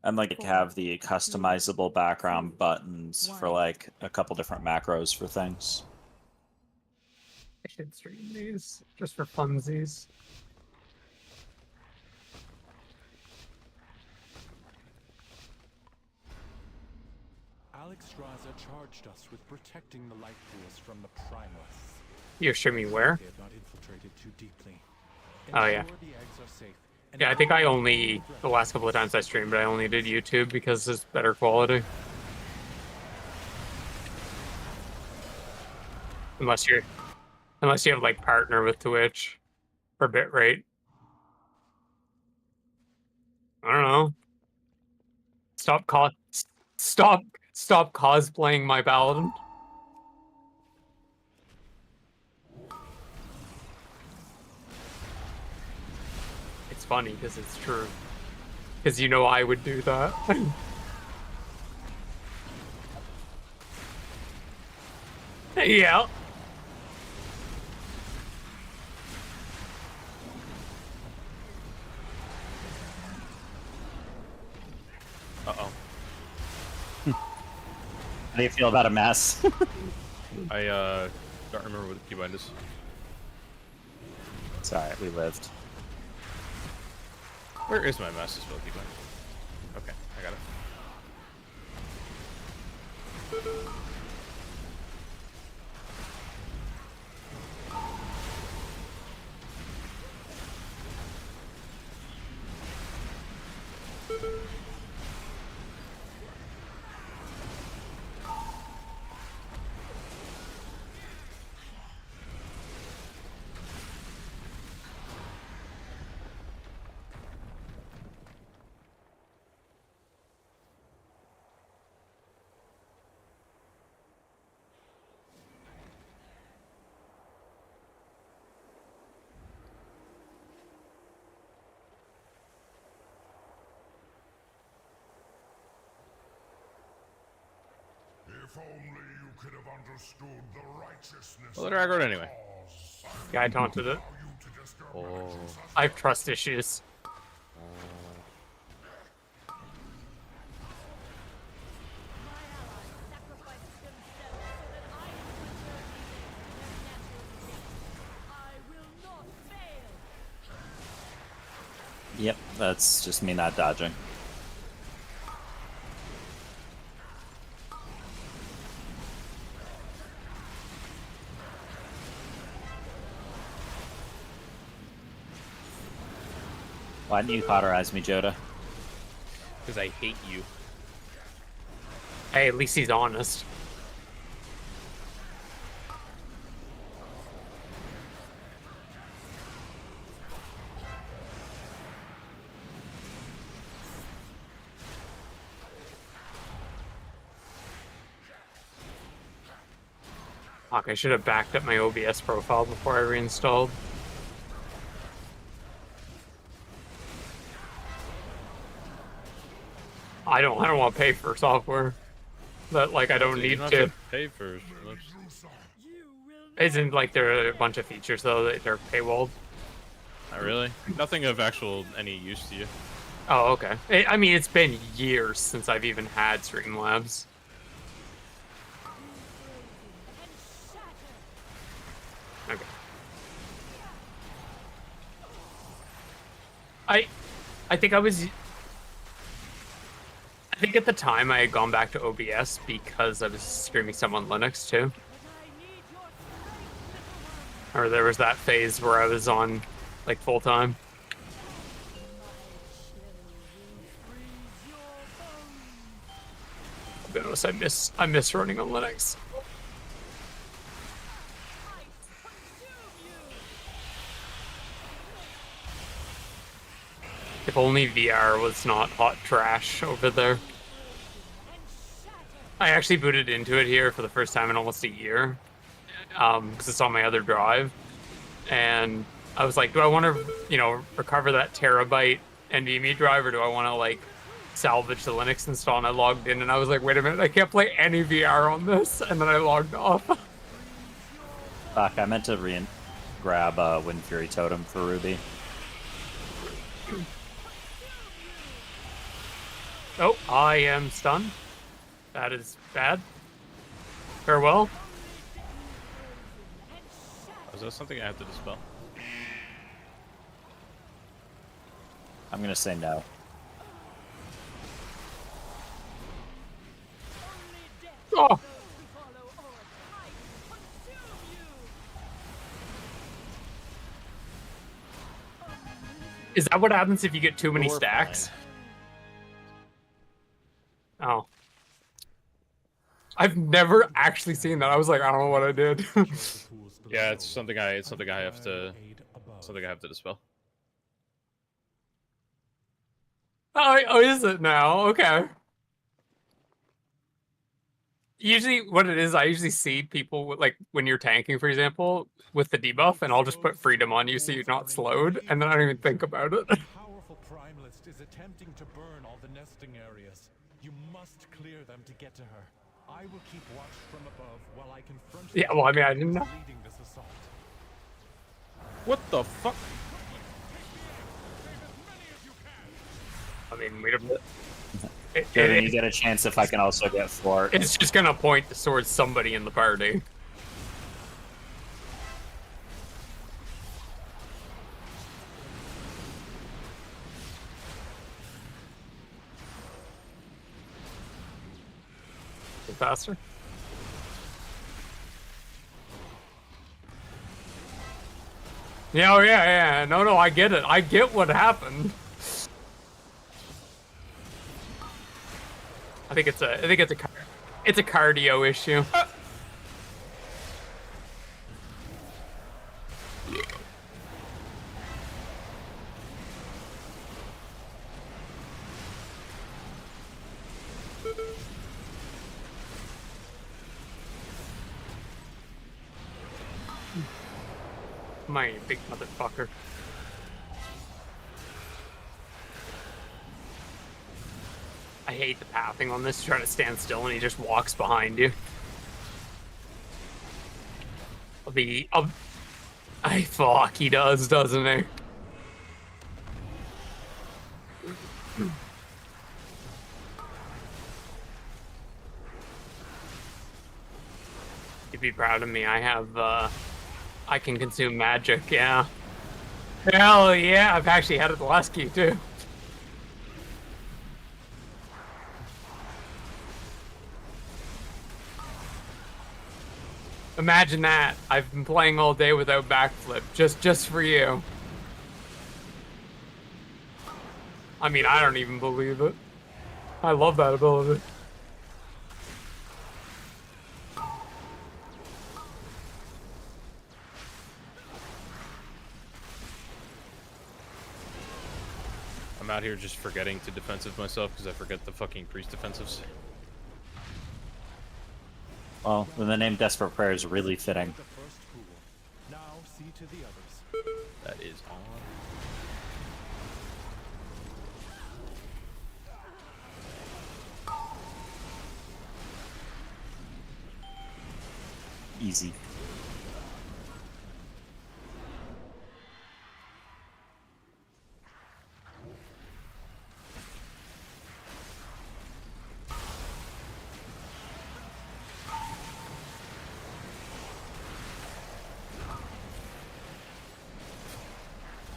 And like have the customizable background buttons for like a couple different macros for things. I should stream these just for funsies. Alexstrasza charged us with protecting the light pools from the Primals. You're streaming where? They have not infiltrated too deeply. Oh yeah. The eggs are safe. Yeah, I think I only, the last couple of times I streamed, I only did YouTube because it's better quality. Unless you have like partner with Twitch for bitrate. I don't know. Stop cosplaying my paladin. It's funny because it's true. Because you know I would do that. Yeah. Uh-oh. How do you feel about a mess? I don't remember what the keybind is. It's alright, we lived. Where is my master spell keybind? Okay, I got it. If only you could have understood the righteousness. Well, they're aggroed anyway. Yeah, I taunted it. Oh. I have trust issues. Yep, that's just me not dodging. Why didn't you cauterize me, Joda? Because I hate you. Hey, at least he's honest. Fuck, I should have backed up my OBS profile before I reinstalled. I don't want to pay for software that like I don't need to. Pay for. Isn't like there are a bunch of features though that they're paywalled. Not really. Nothing of actual any use to you. Oh, okay. I mean, it's been years since I've even had Streamlabs. Okay. I think at the time I had gone back to OBS because I was streaming some on Linux too. Or there was that phase where I was on like full time. To be honest, I miss running on Linux. If only VR was not hot trash over there. I actually booted into it here for the first time in almost a year. Because it's on my other drive. And I was like, do I want to, recover that terabyte NVMe drive, or do I want to, like, salvage the Linux install? And I logged in, and I was like, wait a minute, I can't play any VR on this. And then I logged off. Fuck, I meant to grab Wind Fury Totem for Ruby. Oh, I am stunned. That is bad. Farewell. Is that something I have to dispel? I'm gonna say no. Oh. Is that what happens if you get too many You're stacks? Oh. I've never actually seen that. I was like, I don't know what I did. Yeah, it's something I have to dispel. Oh, is it now? Okay. Usually, what it is, I usually see people with, like when you're tanking, for example, with the debuff, and I'll just put freedom on you so you're not slowed, and then I don't even think about it. Powerful primalist is attempting to burn all the nesting areas. You must clear them to get to her. I will keep watch from above while I confront Yeah, well, I mean, I didn't know. leading this assault. What the fuck? I mean, we don't. Then you get a chance if I can also get Fort. It's just gonna point towards somebody in the party. Faster. Yeah, oh yeah, yeah. No, I get it. I get what happened. I think it's a cardio issue. My big motherfucker. I hate the pathing on this. Try to stand still and he just walks behind you. I fuck, he does, doesn't he? You'd be proud of me. I have, I can consume magic, yeah. Hell yeah, I've actually had it the last key too. Imagine that. I've been playing all day without backflip, just for you. I mean, I don't even believe it. I love that ability. I'm out here just forgetting to defensive myself because I forget the fucking priest defensives. Well, then the name Desperate Prayer is really fitting. The first pool. Now see to the others. That is on. Easy.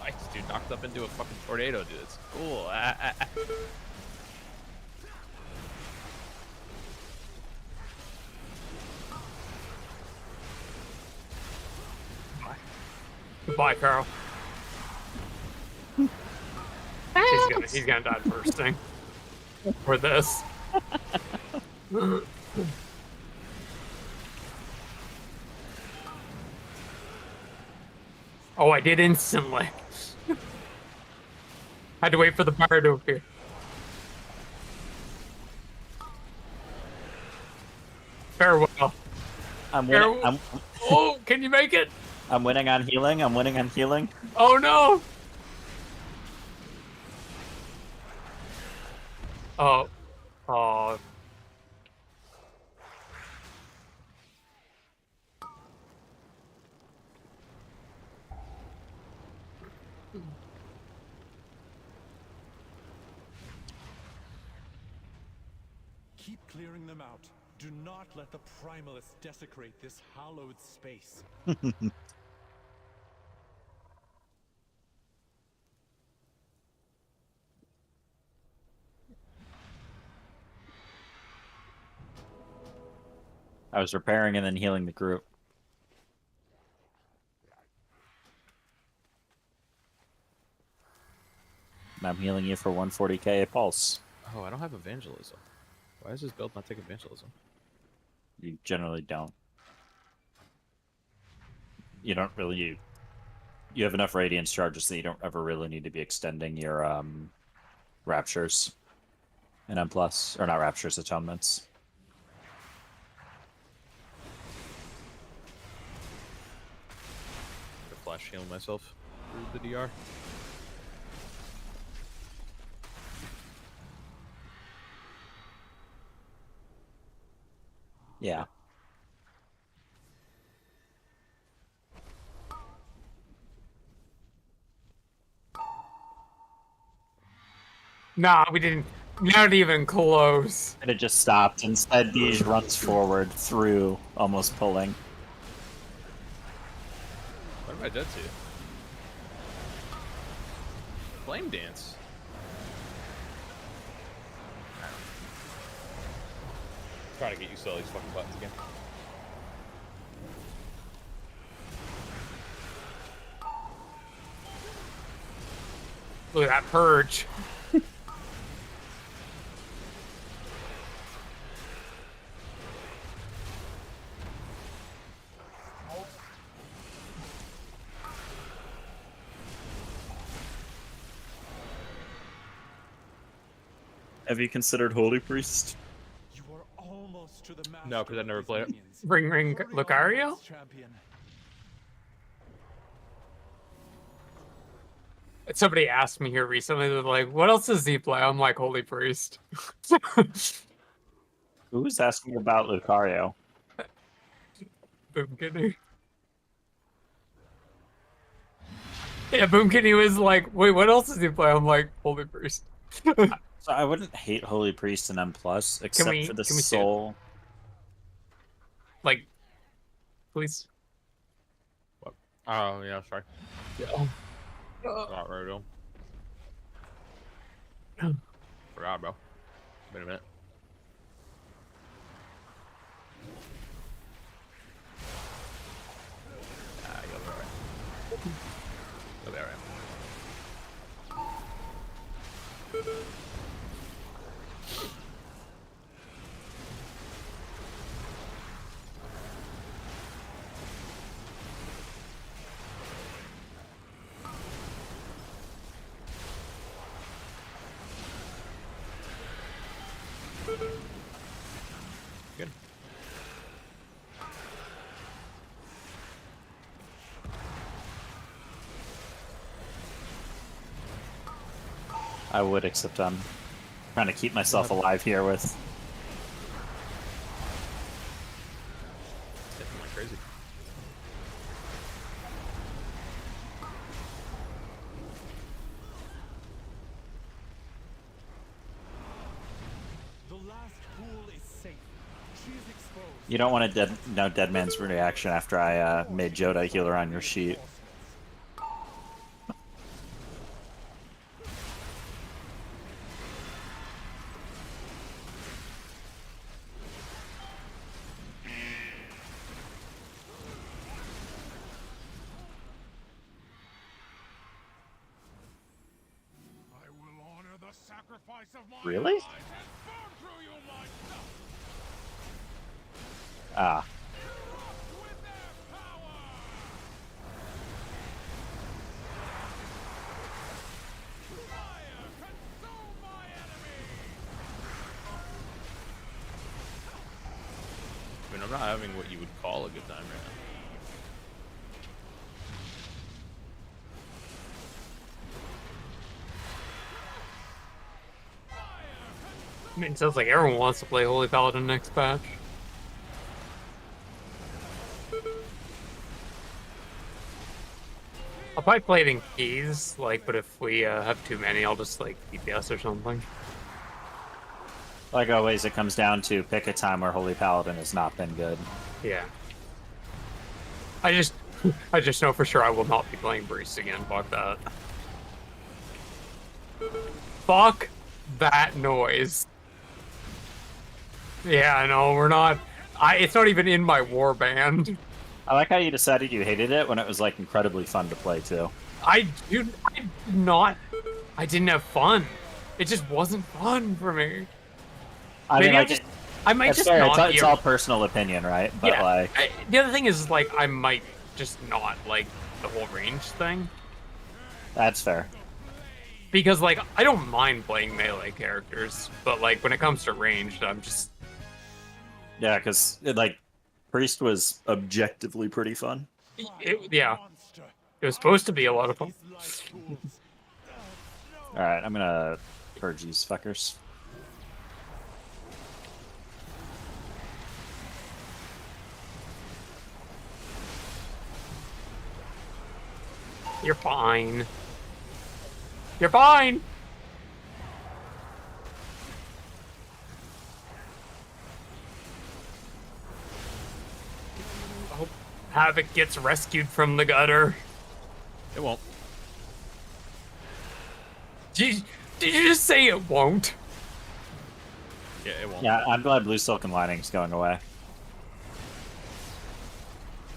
Nice, dude. Knocked up into a fucking tornado, dude. It's cool. Goodbye, Carl. He's gonna die first thing. For this. Oh, I did instantly. Had to wait for the bar to appear. Farewell. I'm winning. Oh, can you make it? I'm winning on healing. I'm winning on healing. Oh no! Oh. Oh. Keep clearing them out. Do not let the Primalists desecrate this hallowed space. I was repairing and then healing the group. And I'm healing you for 140k a pulse. Oh, I don't have evangelism. Why does this build not take evangelism? You generally don't. You don't really. You have enough radiance charges that you don't ever really need to be extending your raptures and M plus, or not raptures, atonements. To flash heal myself through the DR. Yeah. Nah, we didn't. Not even close. And it just stopped. Instead, Deej runs forward through, almost pulling. What am I dead to? Flame dance. Trying to get used to all these fucking buttons again. Look at that purge. Have you considered Holy Priest? You are almost to the master. No, 'cause I never of played it. these minions. Ring Hurry on, Lucario? champion. Somebody asked me here recently, they're like, what else does he play? I'm like, Holy Priest. Who was asking about Lucario? Boom Kidney. Yeah, Boom Kidney was like, wait, what else does he play? I'm like, Holy Priest. So I wouldn't hate Holy Priest and M plus, except we- for the can we see it? soul. Like, please. Oh, yeah, sorry. Yeah. Not right, Forgot, bro. Been a minute. Ah, you'll be alright. You'll be alright. Good. I would, except I'm trying to keep myself alive here with. It's hitting like crazy. The last pool is safe. She is exposed. You don't want to know Dead Man's reaction after I made Joda healer on your sheet. I will honor the sacrifice of my Really? allies and burn through you myself. Ah. With their power. Fire, consume my enemy. I mean, I'm not having what you would call a good time right now. I mean, it sounds like everyone wants to play Holy Paladin next patch. I'll probably play it in keys, like, but if we have too many, I'll just, like, DPS or something. Like always, it comes down to pick a time where Holy Paladin has not been good. Yeah. I just know for sure I will not be playing Breeze again. Fuck that. Fuck that noise. Yeah, no, we're not. It's not even in my war band. I like how you decided you hated it when it was like incredibly fun to play too. I didn't have fun. It just wasn't fun for me. I Maybe mean, like, I might it's just fair. not. It's all personal opinion, right? But Yeah. like, The other thing is like I might just not like the whole range thing that's fair. because like I don't mind playing melee characters, but like when it comes to ranged, I'm just Yeah, because like, Priest was objectively pretty fun. yeah. It was supposed to be a lot of fun. All right, I'm gonna purge these fuckers. You're fine. You're fine. I hope Havoc gets rescued from the gutter. It won't. Did you just say it won't? Yeah, it won't. Yeah, I'm glad Blue Silken Lining's going away.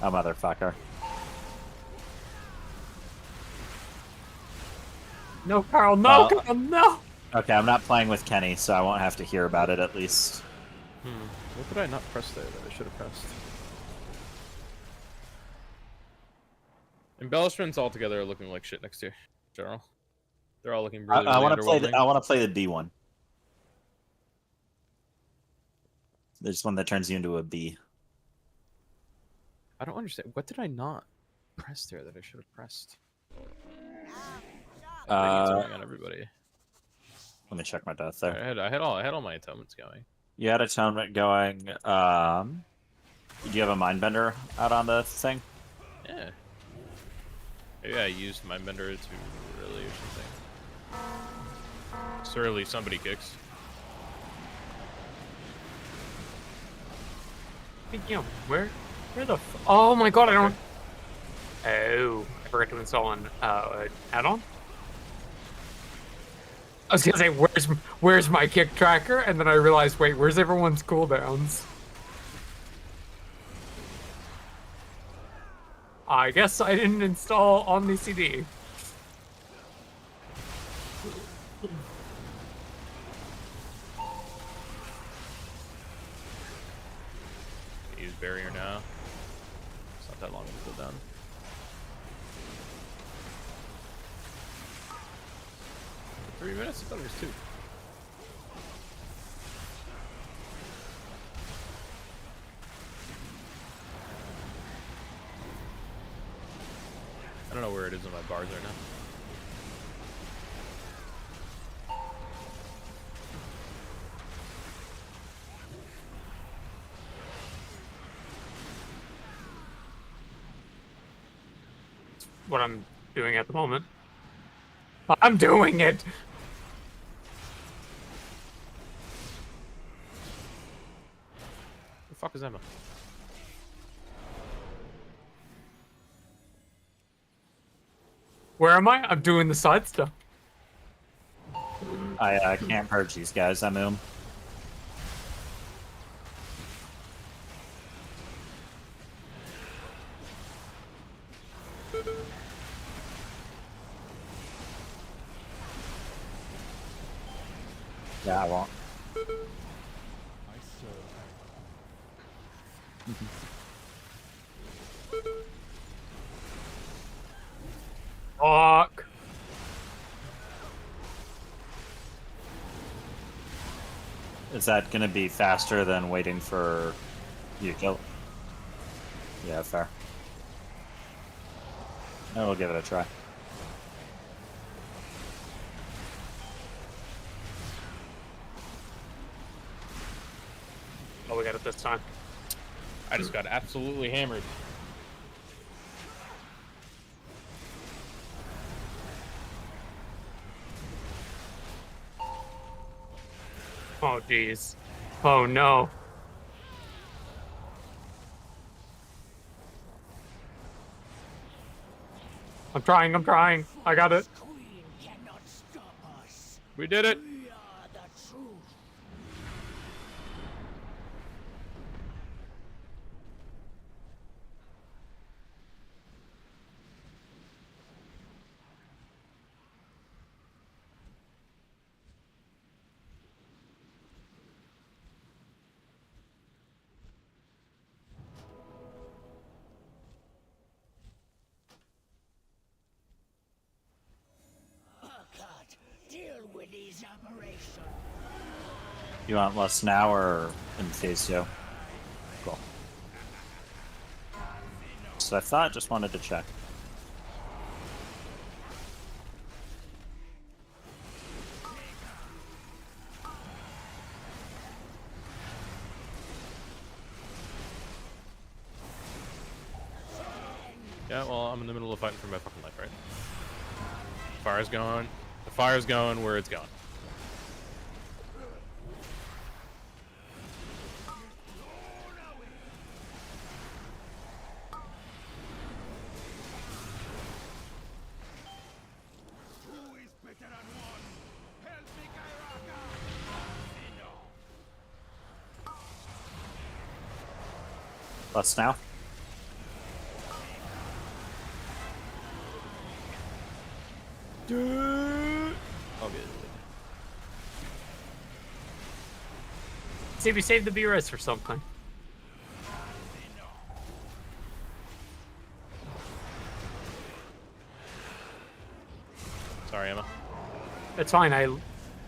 Oh, motherfucker. No, Carl. No, Well- Carl. No. Okay, I'm not playing with Kenny, so I won't have to hear about it at least. What did I not press there that I should have pressed? Embellishments altogether are looking like shit next year, General. They're all looking really, I really want to play. underwhelming. I want to play the B one. There's one that turns you into a bee. I don't understand. What did I not press there that I should have pressed? I think it's going on everybody. Let me check my death I there. had all my atonements going. You had atonement going. Do you have a mindbender out on the thing? Yeah. Maybe I used my bender to really or something. Surely somebody kicks. You know, where the oh my god, I don't. Oh, I forgot to install an add-on. I was gonna say, where's my kick tracker? And then I realized, wait, where's everyone's cooldowns? I guess I didn't install Omni CD. Use barrier now. It's not that long to cool down. For 3 minutes? I thought it was 2. I don't know where it is in my bars right now. What I'm doing at the moment. I'm doing it! The fuck is Emma? Where am I? I'm doing the side stuff. I can't purge these guys. I'm Oom. Yeah, I won't. I serve. Fuck. Is that gonna be faster than waiting for you to kill? Yeah, fair. I will give it a try. Oh, we got it this time. I just got absolutely hammered. Oh, jeez. Oh, no. I'm trying. I'm trying. I got it. Queen cannot stop us. We did it. We are the truth. Urquhart, deal with these operations. You want less now or in phase 2? Cool. So I thought, just wanted to check. Yeah, well, I'm in the middle of fighting for my fucking life, right? Fire's going. The fire's going where it's going. Who is better than one? Help me, Kairaka! Less now? All good. See, we saved the B-Res for something. Sorry, Emma. It's fine. I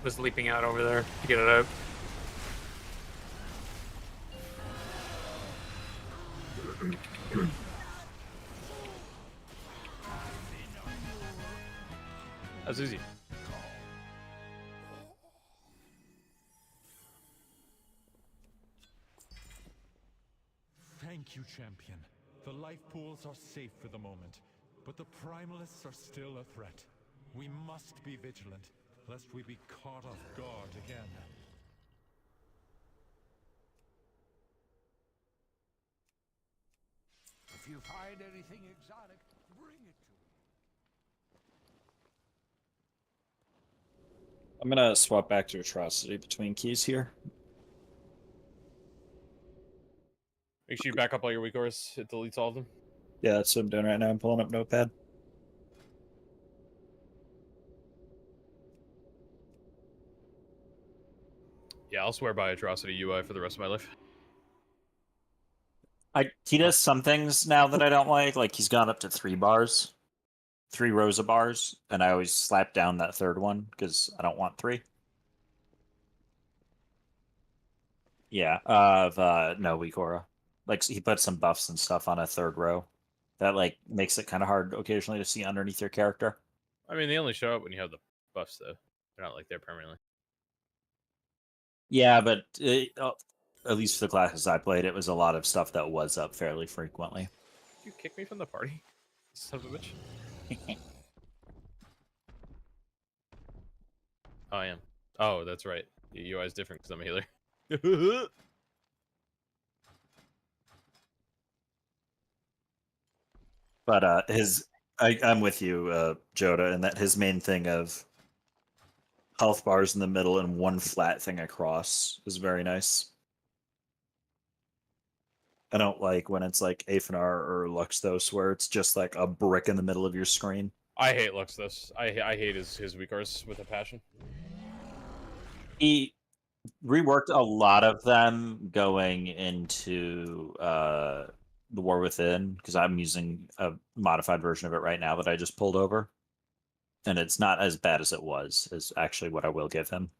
was leaping out over there to get it out. That's easy. Thank you, champion. The life pools are safe for the moment, but the primalists are still a threat. We must be vigilant, lest we be caught off guard again. If you find anything exotic, bring it to me. I'm gonna swap back to Atrocity between keys here. Make sure you back up all your weak ores. It deletes all of them. Yeah, that's what I'm doing right now. I'm pulling up Notepad. Yeah, I'll swear by Atrocity UI for the rest of my life. He does some things now that I don't like he's gone up to 3 bars. 3 rows of bars, and I always slap down that third one, because I don't want 3. Yeah, of no weak aura. Like he put some buffs and stuff on a third row. That like makes it kind of hard occasionally to see underneath your character. I mean, they only show up when you have the buffs, though. They're not like there permanently. Yeah, but at least for the classes I played, it was a lot of stuff that was up fairly frequently. Did you kick me from the party? Son of a bitch. Oh, I am. Oh, that's right. The UI is different because I'm a healer. But I'm with you, Joda, in that his main thing of health bars in the middle and one flat thing across is very nice. I don't like when it's like Aphanar or Luxthos where it's just like a brick in the middle of your screen. I hate Luxthos. I hate his weak ores with a passion. He reworked a lot of them going into the War Within, because I'm using a modified version of it right now that I just pulled over. And it's not as bad as it was, is actually what I will give him.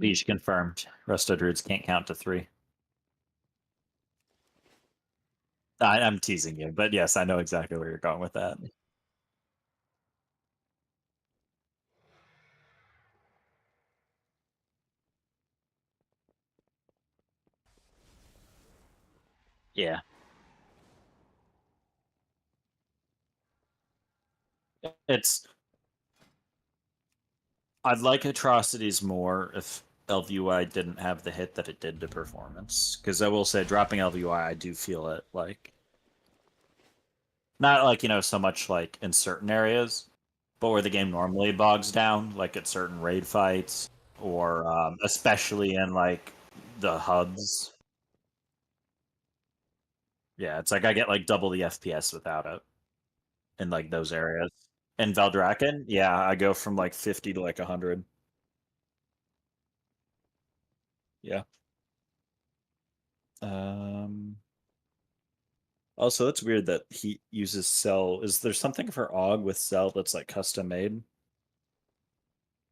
Liege confirmed. Resto Druids can't count to 3. I'm teasing you, but yes, I know exactly where you're going with that. Yeah. It's. I'd like Atrocities more if LVUI didn't have the hit that it did to Performance. Because I will say, dropping LVUI, I do feel it like. Not like, so much like in certain areas, but where the game normally bogs down, like at certain raid fights, or especially in like the hubs. Yeah, it's like I get like double the FPS without it in like those areas. In Valdraken, yeah, I go from like 50 to like 100. Yeah. Um. Also, it's weird that he uses Cell. Is there something for Og with Cell that's like custom made?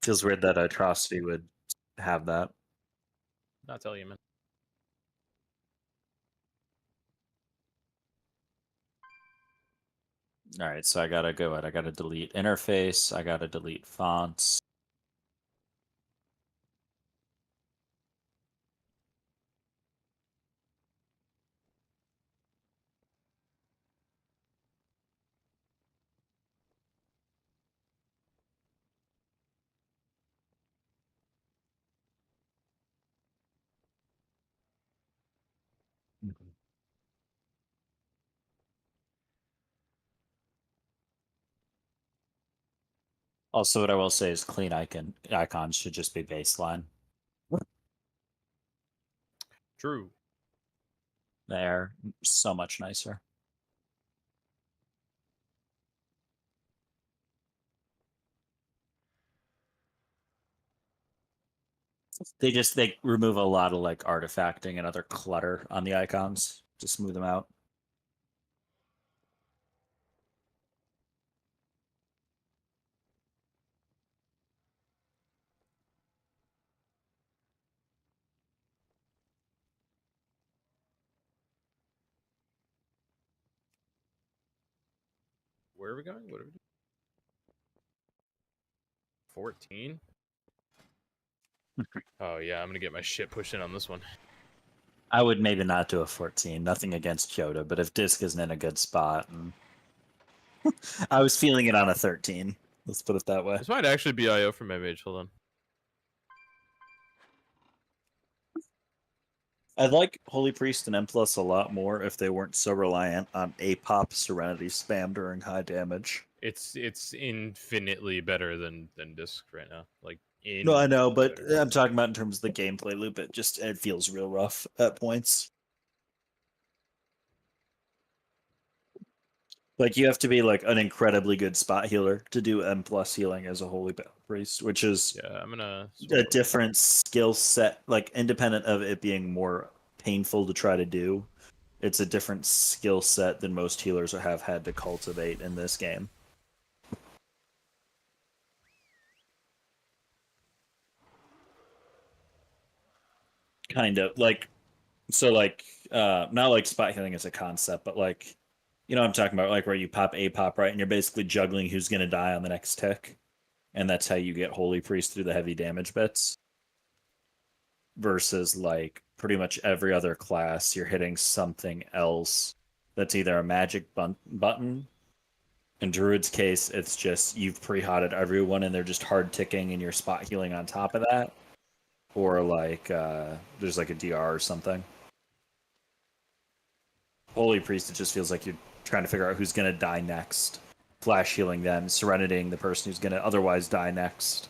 Feels weird that Atrocity would have that. Not tell you, man. All right, so I gotta go ahead. I gotta delete interface. I gotta delete fonts. Also, what I will say is clean icons should just be baseline. True. They're so much nicer. They remove a lot of like artifacting and other clutter on the icons to smooth them out. Where are we going? What are we doing? 14? Oh yeah, I'm gonna get my shit pushed in on this one. I would maybe not do a 14. Nothing against Kyoto, but if Disc isn't in a good spot, and I was feeling it on a 13. Let's put it that way. This might actually be IO for my mage. Hold on. I'd like Holy Priest and M Plus a lot more if they weren't so reliant on APOP Serenity spam during high damage. It's infinitely better than disc right now. Like No, I know, infinitely but better. I'm talking about in terms of the gameplay loop. It feels real rough at points. Like you have to be like an incredibly good spot healer to do M plus healing as a Holy Priest, which is Yeah, I'm gonna a different skill set, like independent of it being more painful to try to do. It's a different skill set than most healers have had to cultivate in this game. Kind of like, so like, not like spot healing as a concept, but like, what I'm talking about, like where you pop a pop right, and you're basically juggling who's gonna die on the next tick, and that's how you get Holy Priest through the heavy damage bits. Versus like pretty much every other class, you're hitting something else that's either a magic button. In Druid's case, it's just you've pre-hotted everyone and they're just hard ticking and you're spot healing on top of that. Or like there's like a DR or something. Holy Priest, it just feels like you're trying to figure out who's gonna die next. Flash healing them, serenitying the person who's gonna otherwise die next.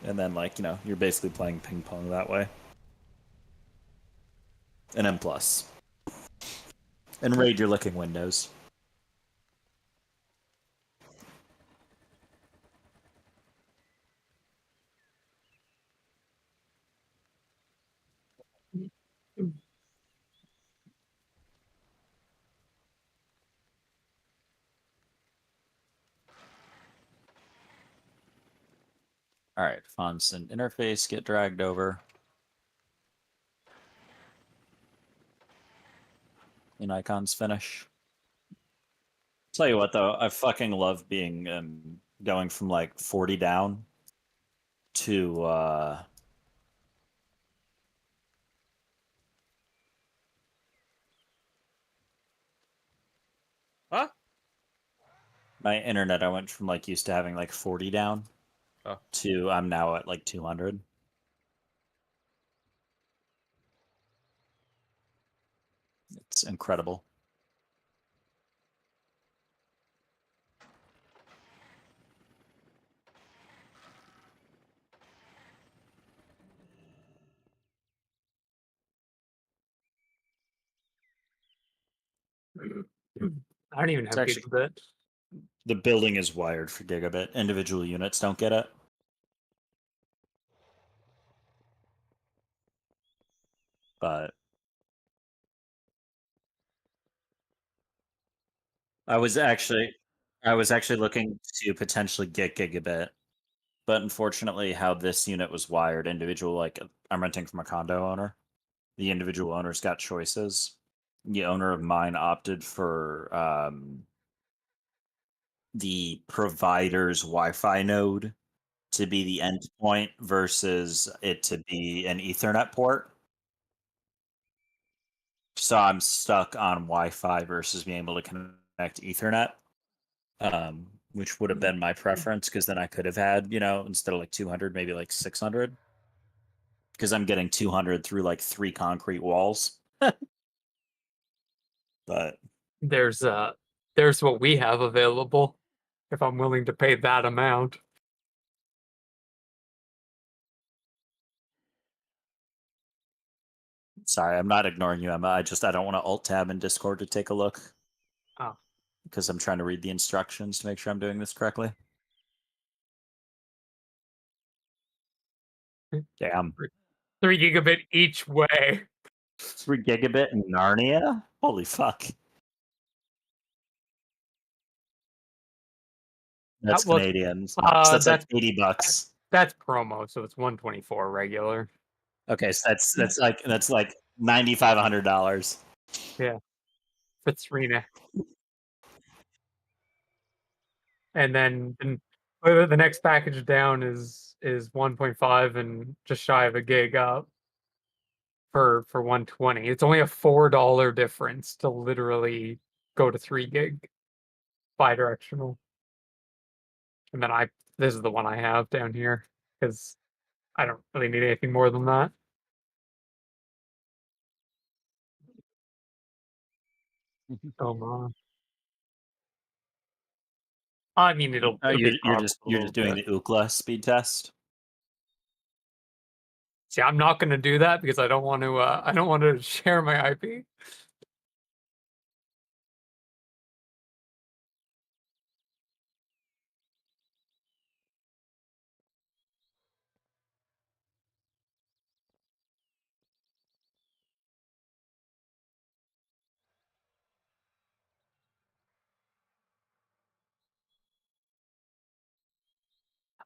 And then like, you're basically playing ping pong that way. An M plus. And raid, you're licking windows. All right, fonts and interface get dragged over. And icons finish. Tell you what though, I fucking love being going from like 40 down to Huh? my internet. I went from like used to having like 40 down Oh. to I'm now at like 200. It's incredible. I don't even It's have actually- gigabit. The building is wired for gigabit. Individual units don't get it. But I was actually looking to potentially get gigabit, but unfortunately how this unit was wired, individual, like I'm renting from a condo owner. The individual owners got choices. The owner of mine opted for the provider's Wi-Fi node to be the endpoint versus it to be an Ethernet port. So I'm stuck on Wi-Fi versus being able to connect Ethernet, which would have been my preference because then I could have had, instead of like 200, maybe like 600. Because I'm getting 200 through like 3 concrete walls. But There's what we have available if I'm willing to pay that amount. sorry, I'm not ignoring you, Emma. I don't want to alt tab in Discord to take a look. Oh. Because I'm trying to read the instructions to make sure I'm doing this correctly. Damn. 3 gigabit each way. 3 gigabit in Narnia? Holy fuck. That's well, Canadian. So that's like $80. That's promo, so it's 124 regular. Okay, so that's like $9,500. Yeah, for 3 and then the next package down is 1.5 and just shy of a gig up for 120. It's only a $4 difference to literally go to 3 gig bi-directional. And then this is the one I have down here because I don't really need anything more than that. Oh man. I mean, it'll You're be just a little doing bit. the Ookla speed test. See, I'm not going to do that because I don't want to. I don't want to share my IP.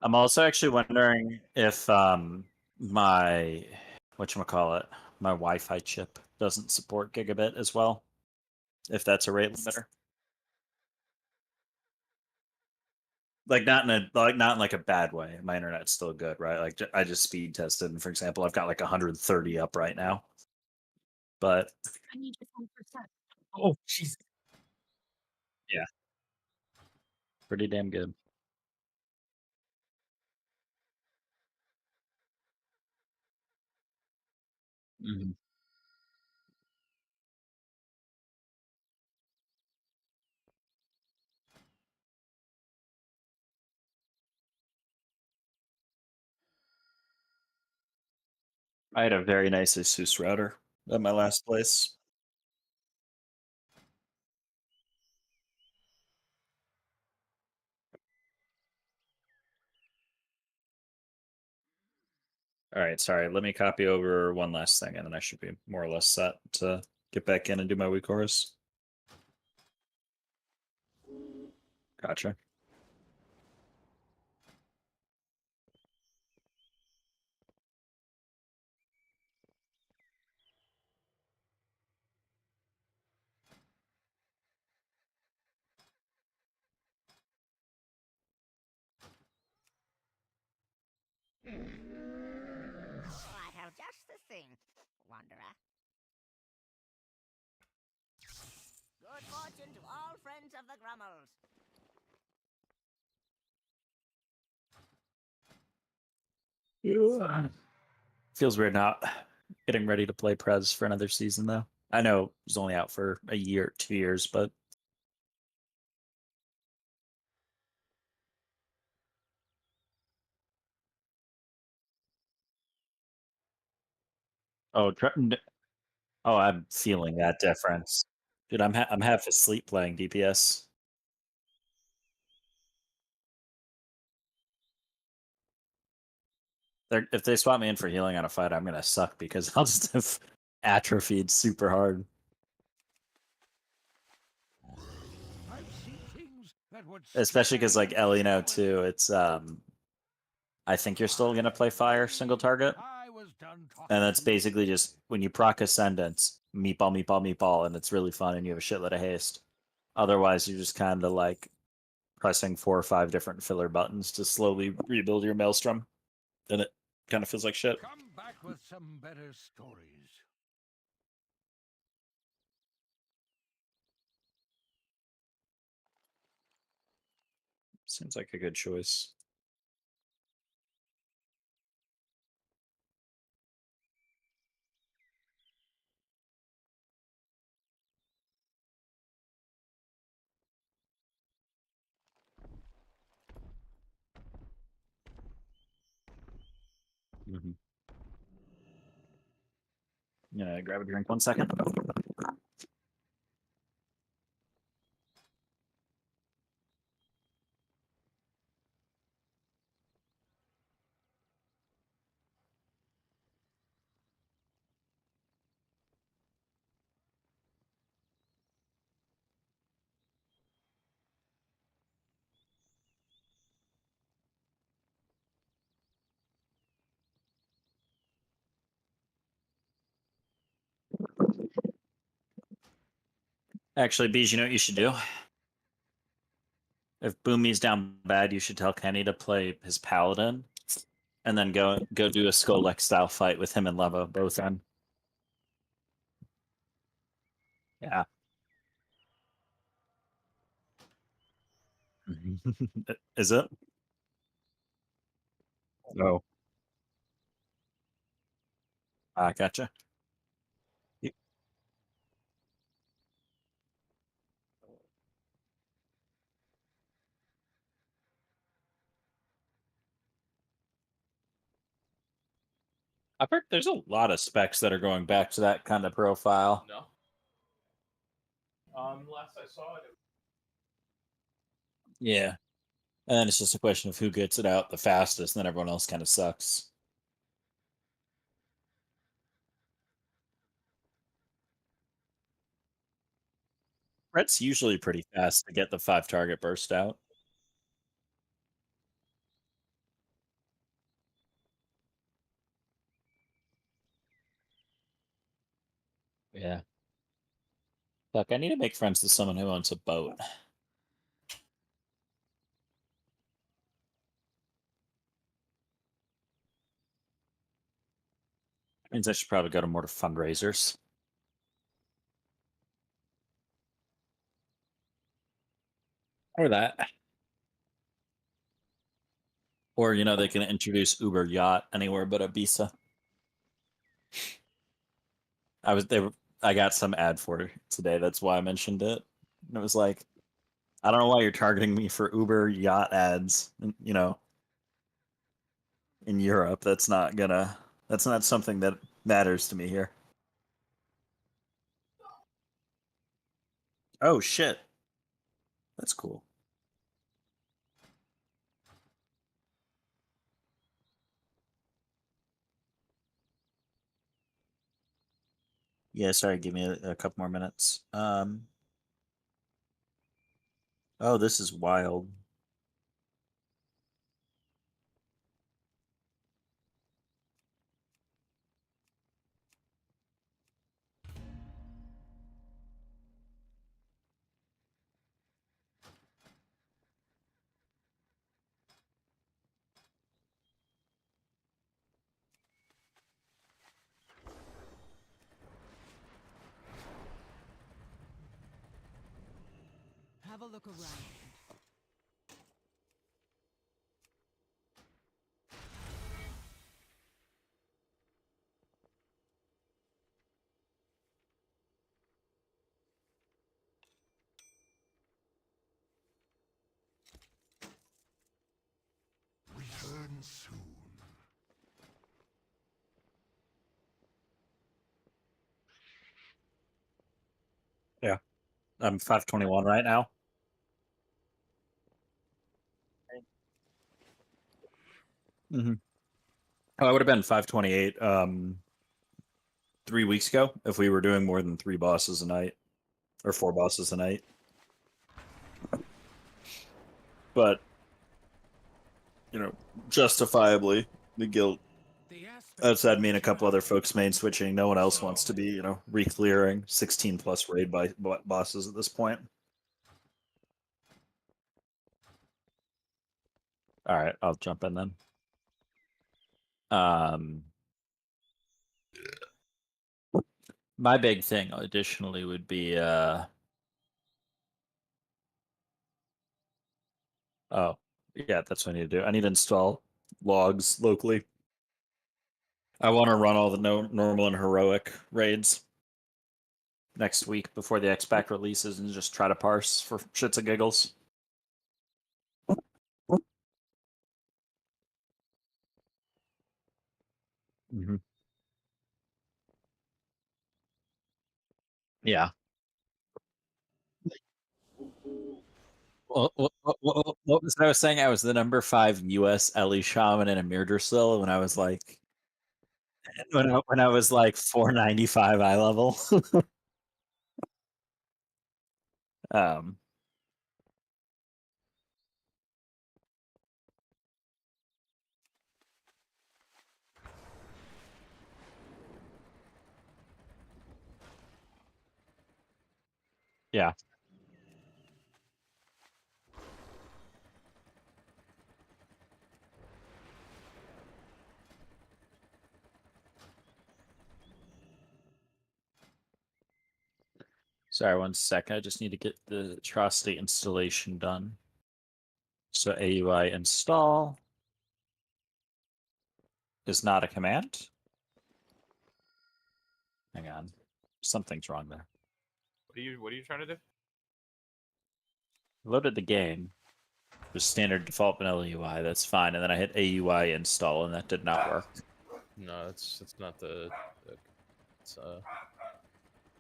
I'm also actually wondering if my whatchamacallit, my Wi-Fi chip doesn't support gigabit as well. If that's a rate limiter. Like not in like a bad way. My internet's still good, right? Like I just speed tested, and for example, I've got like 130 up right now. But I need 1%. Oh, jeez. pretty damn good. Mhm. I had a very nice ASUS router at my last place. All right, sorry. Let me copy over one last thing, and then I should be more or less set to get back in and do my week course. Gotcha. I have just the thing, Wanderer. Good fortune to all friends of the Grummels. Feels weird not getting ready to play Prez for another season, though. I know it was only out for a year, 2 years, but oh, oh, I'm feeling that difference, dude. I'm half asleep playing DPS. If they swap me in for healing on a fight, I'm gonna suck because I'll just have atrophied super hard. I've seen things that would Especially because like scare Elino anyone. too, it's I think you're still gonna play fire single target. I was done talking And that's to you. basically just when you proc Ascendance, meatball, meatball, meatball, and it's really fun and you have a shitload of haste. Otherwise, you're just kind of like pressing 4 or 5 different filler buttons to slowly rebuild your Maelstrom. And it kind of feels like shit. Come back with some better stories. Seems like a good choice. Yeah, grab a drink 1 second. Actually, Bees, you know what you should do? If Boomy's down bad, you should tell Kenny to play his Paladin, and then go do a Skolek style fight with him and Levo both in. Yeah. Is it? No. I gotcha. I've heard there's a lot of specs that are going back to that kind of profile. No. Last I saw it. Yeah. And then it's just a question of who gets it out the fastest, and then everyone else kind of sucks. Brett's usually pretty fast to get the 5 target burst out. Yeah. Fuck, I need to make friends with someone who owns a boat. Means I should probably go to more fundraisers. Or that. Or, you know, they can introduce Uber Yacht anywhere but Ibiza. I got some ad for it today. That's why I mentioned it. And it was like, I don't know why you're targeting me for Uber Yacht ads, you know, in Europe. That's not something that matters to me here. Oh shit. That's cool. Yeah, sorry, give me a couple more minutes. Oh, this is wild. have a look around. Return soon. Yeah. I'm 521 right now. Mm-hmm. Oh, I would have been 528 3 weeks ago if we were doing more than 3 bosses a night or 4 bosses a night. But justifiably, the guild The aspect outside me and a couple other folks main switching, no one else wants to be, re-clearing 16 plus raid bosses at this point. All right, I'll jump in then. My big thing additionally would be oh, yeah, that's what I need to do. I need to install logs locally. I want to run all the normal and heroic raids next week before the X-Pack releases and just try to parse for shits and giggles. Mm-hmm. Yeah. What was I was saying? I was the number 5 U.S. Ellie Shaman in a Mirdrasil when I was like when I was like 495 eye level. um. Yeah. Sorry, 1 second. I just need to get the atrocity installation done. So AUI install is not a command. Hang on. Something's wrong there. What are you trying to do? Loaded the game. Just standard default vanilla UI, that's fine. And then I hit AUI install and that did not work. No, it's not it's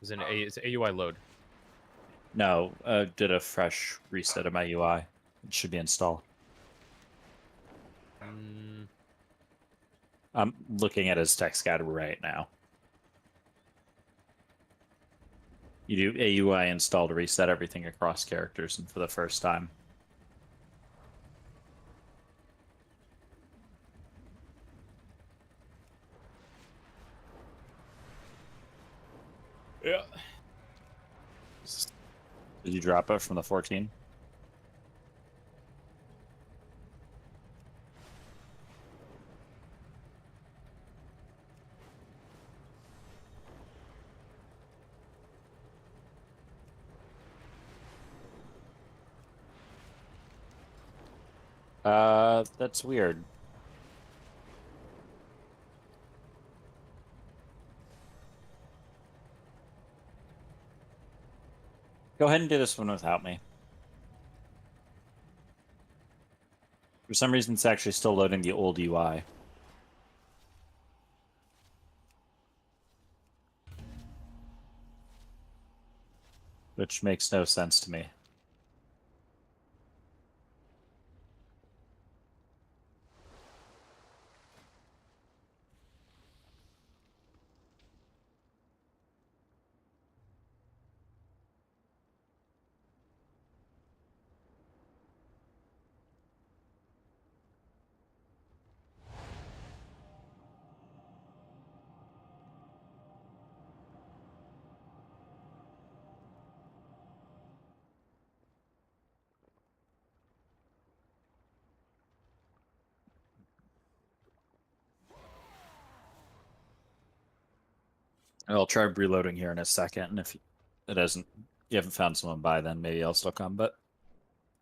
it's AUI load. No, did a fresh reset of my UI. It should be installed. I'm looking at his text guide right now. You do AUI install to reset everything across characters and for the first time. Yeah. Did you drop it from the 14? That's weird. Go ahead and do this one without me. For some reason, it's actually still loading the old UI. Which makes no sense to me. I'll try reloading here in a second, and if it doesn't, you haven't found someone by then, maybe I'll still come, but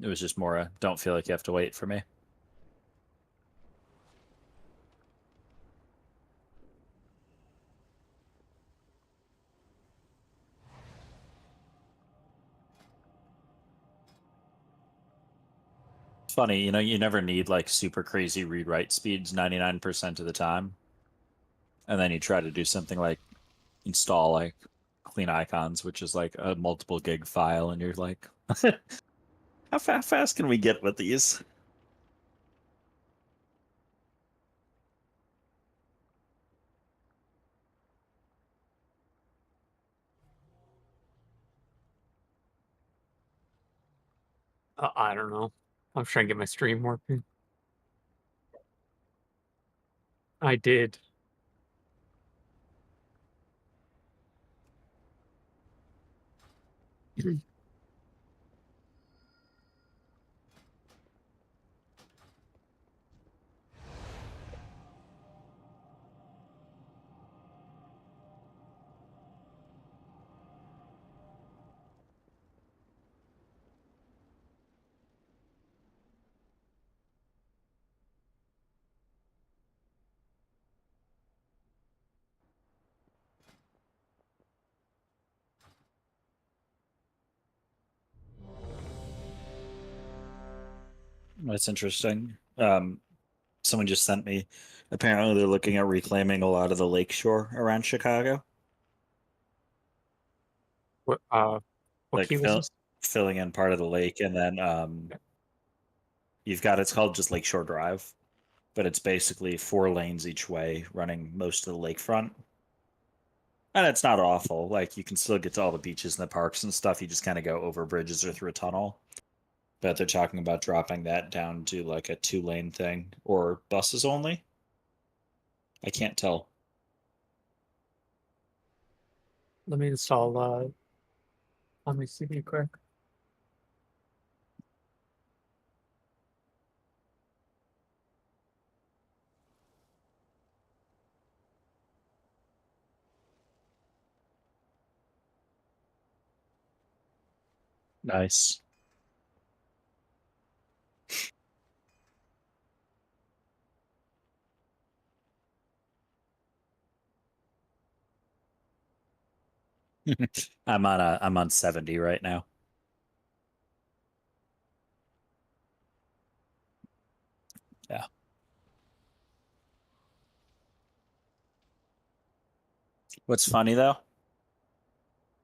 It was just more a don't feel like you have to wait for me. It's funny, you know, you never need like super crazy read write speeds 99% of the time. And then you try to do something like install like clean icons, which is like a multiple gig file, and you're like, how fast can we get with these? I don't know. I'm trying to get my stream working. I did. That's interesting. Someone just sent me. Apparently, they're looking at reclaiming a lot of the lakeshore around Chicago, What like key was this? filling in part of the lake, and then you've got it's called just Lakeshore Drive, but it's basically 4 lanes each way, running most of the lakefront. And it's not awful. Like you can still get to all the beaches and the parks and stuff. You just kind of go over bridges or through a tunnel. But they're talking about dropping that down to like a 2 lane thing or buses only. I can't tell. Let me install let me see real quick. Nice. I'm on 70 right now. Yeah. What's funny though?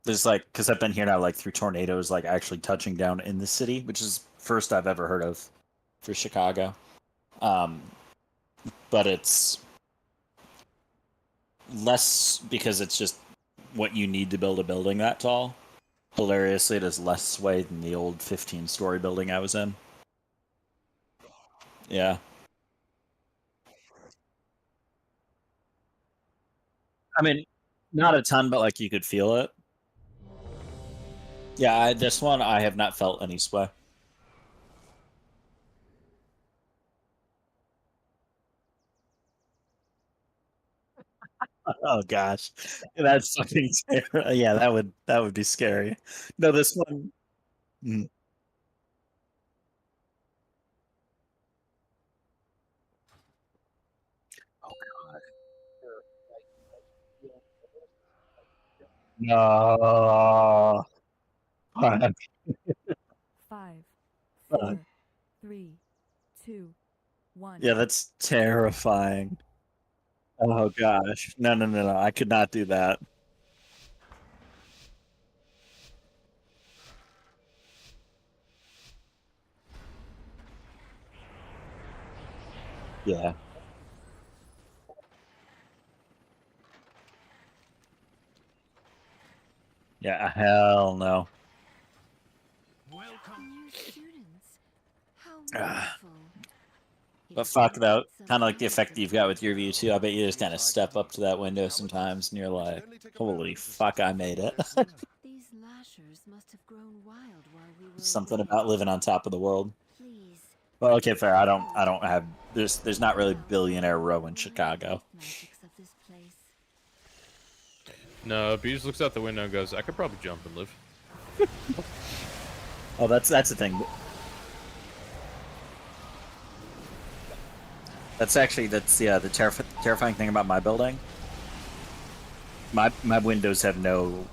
There's like because I've been here now like through tornadoes like actually touching down in the city, which is first I've ever heard of for Chicago. Um but it's less because it's just what you need to build a building that tall. Hilariously, it is less sway than the old 15-story building I was in. Yeah. I mean, not a ton, but like you could feel it. Yeah, this one I have not felt any sway. Oh gosh, that's fucking scary. Yeah, that would be scary. No, this one. Mm. Oh god. No. Fuck. 5, Fuck. 4, 3, 2, 1. Yeah, that's terrifying. Oh gosh. No, no, no, no. I could not do that. Yeah. Yeah, hell no. Welcome. New students. How Ah. wonderful. It But is fuck good though, that kind of like the some effect that you've got with your view too. I bet you just kind of step up to that window sometimes, and you're like, "Holy fuck, I made it!" These lashers must have grown wild while we were Something away. about living on top of the world. Please. Well, okay, fair. I don't have. There's not really billionaire row in Chicago. Magics of this place. No, Bees looks out the window and goes, I could probably jump and live. Oh, that's the thing. That's the terrifying thing about my building. My windows have no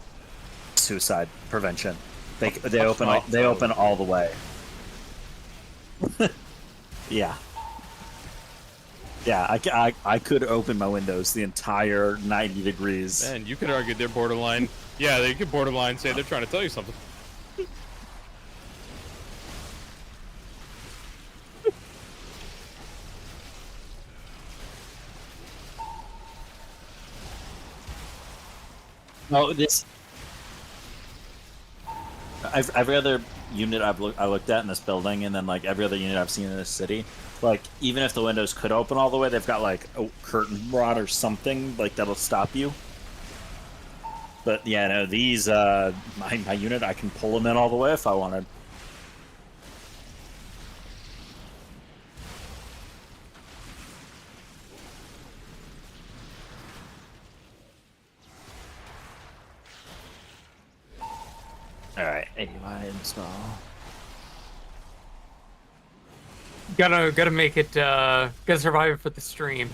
suicide prevention. They open all the way. Yeah. Yeah, I could open my windows the entire 90 degrees. Man, you could argue they're borderline. Yeah, they could borderline say they're trying to tell you something. No, every other unit I looked at in this building, and then like every other unit I've seen in this city, like even if the windows could open all the way, they've got like a curtain rod or something like that'll stop you. But yeah, no, these my unit, I can pull them in all the way if I wanted. All right, AUI install. Gotta make it. Gotta survive it for the stream.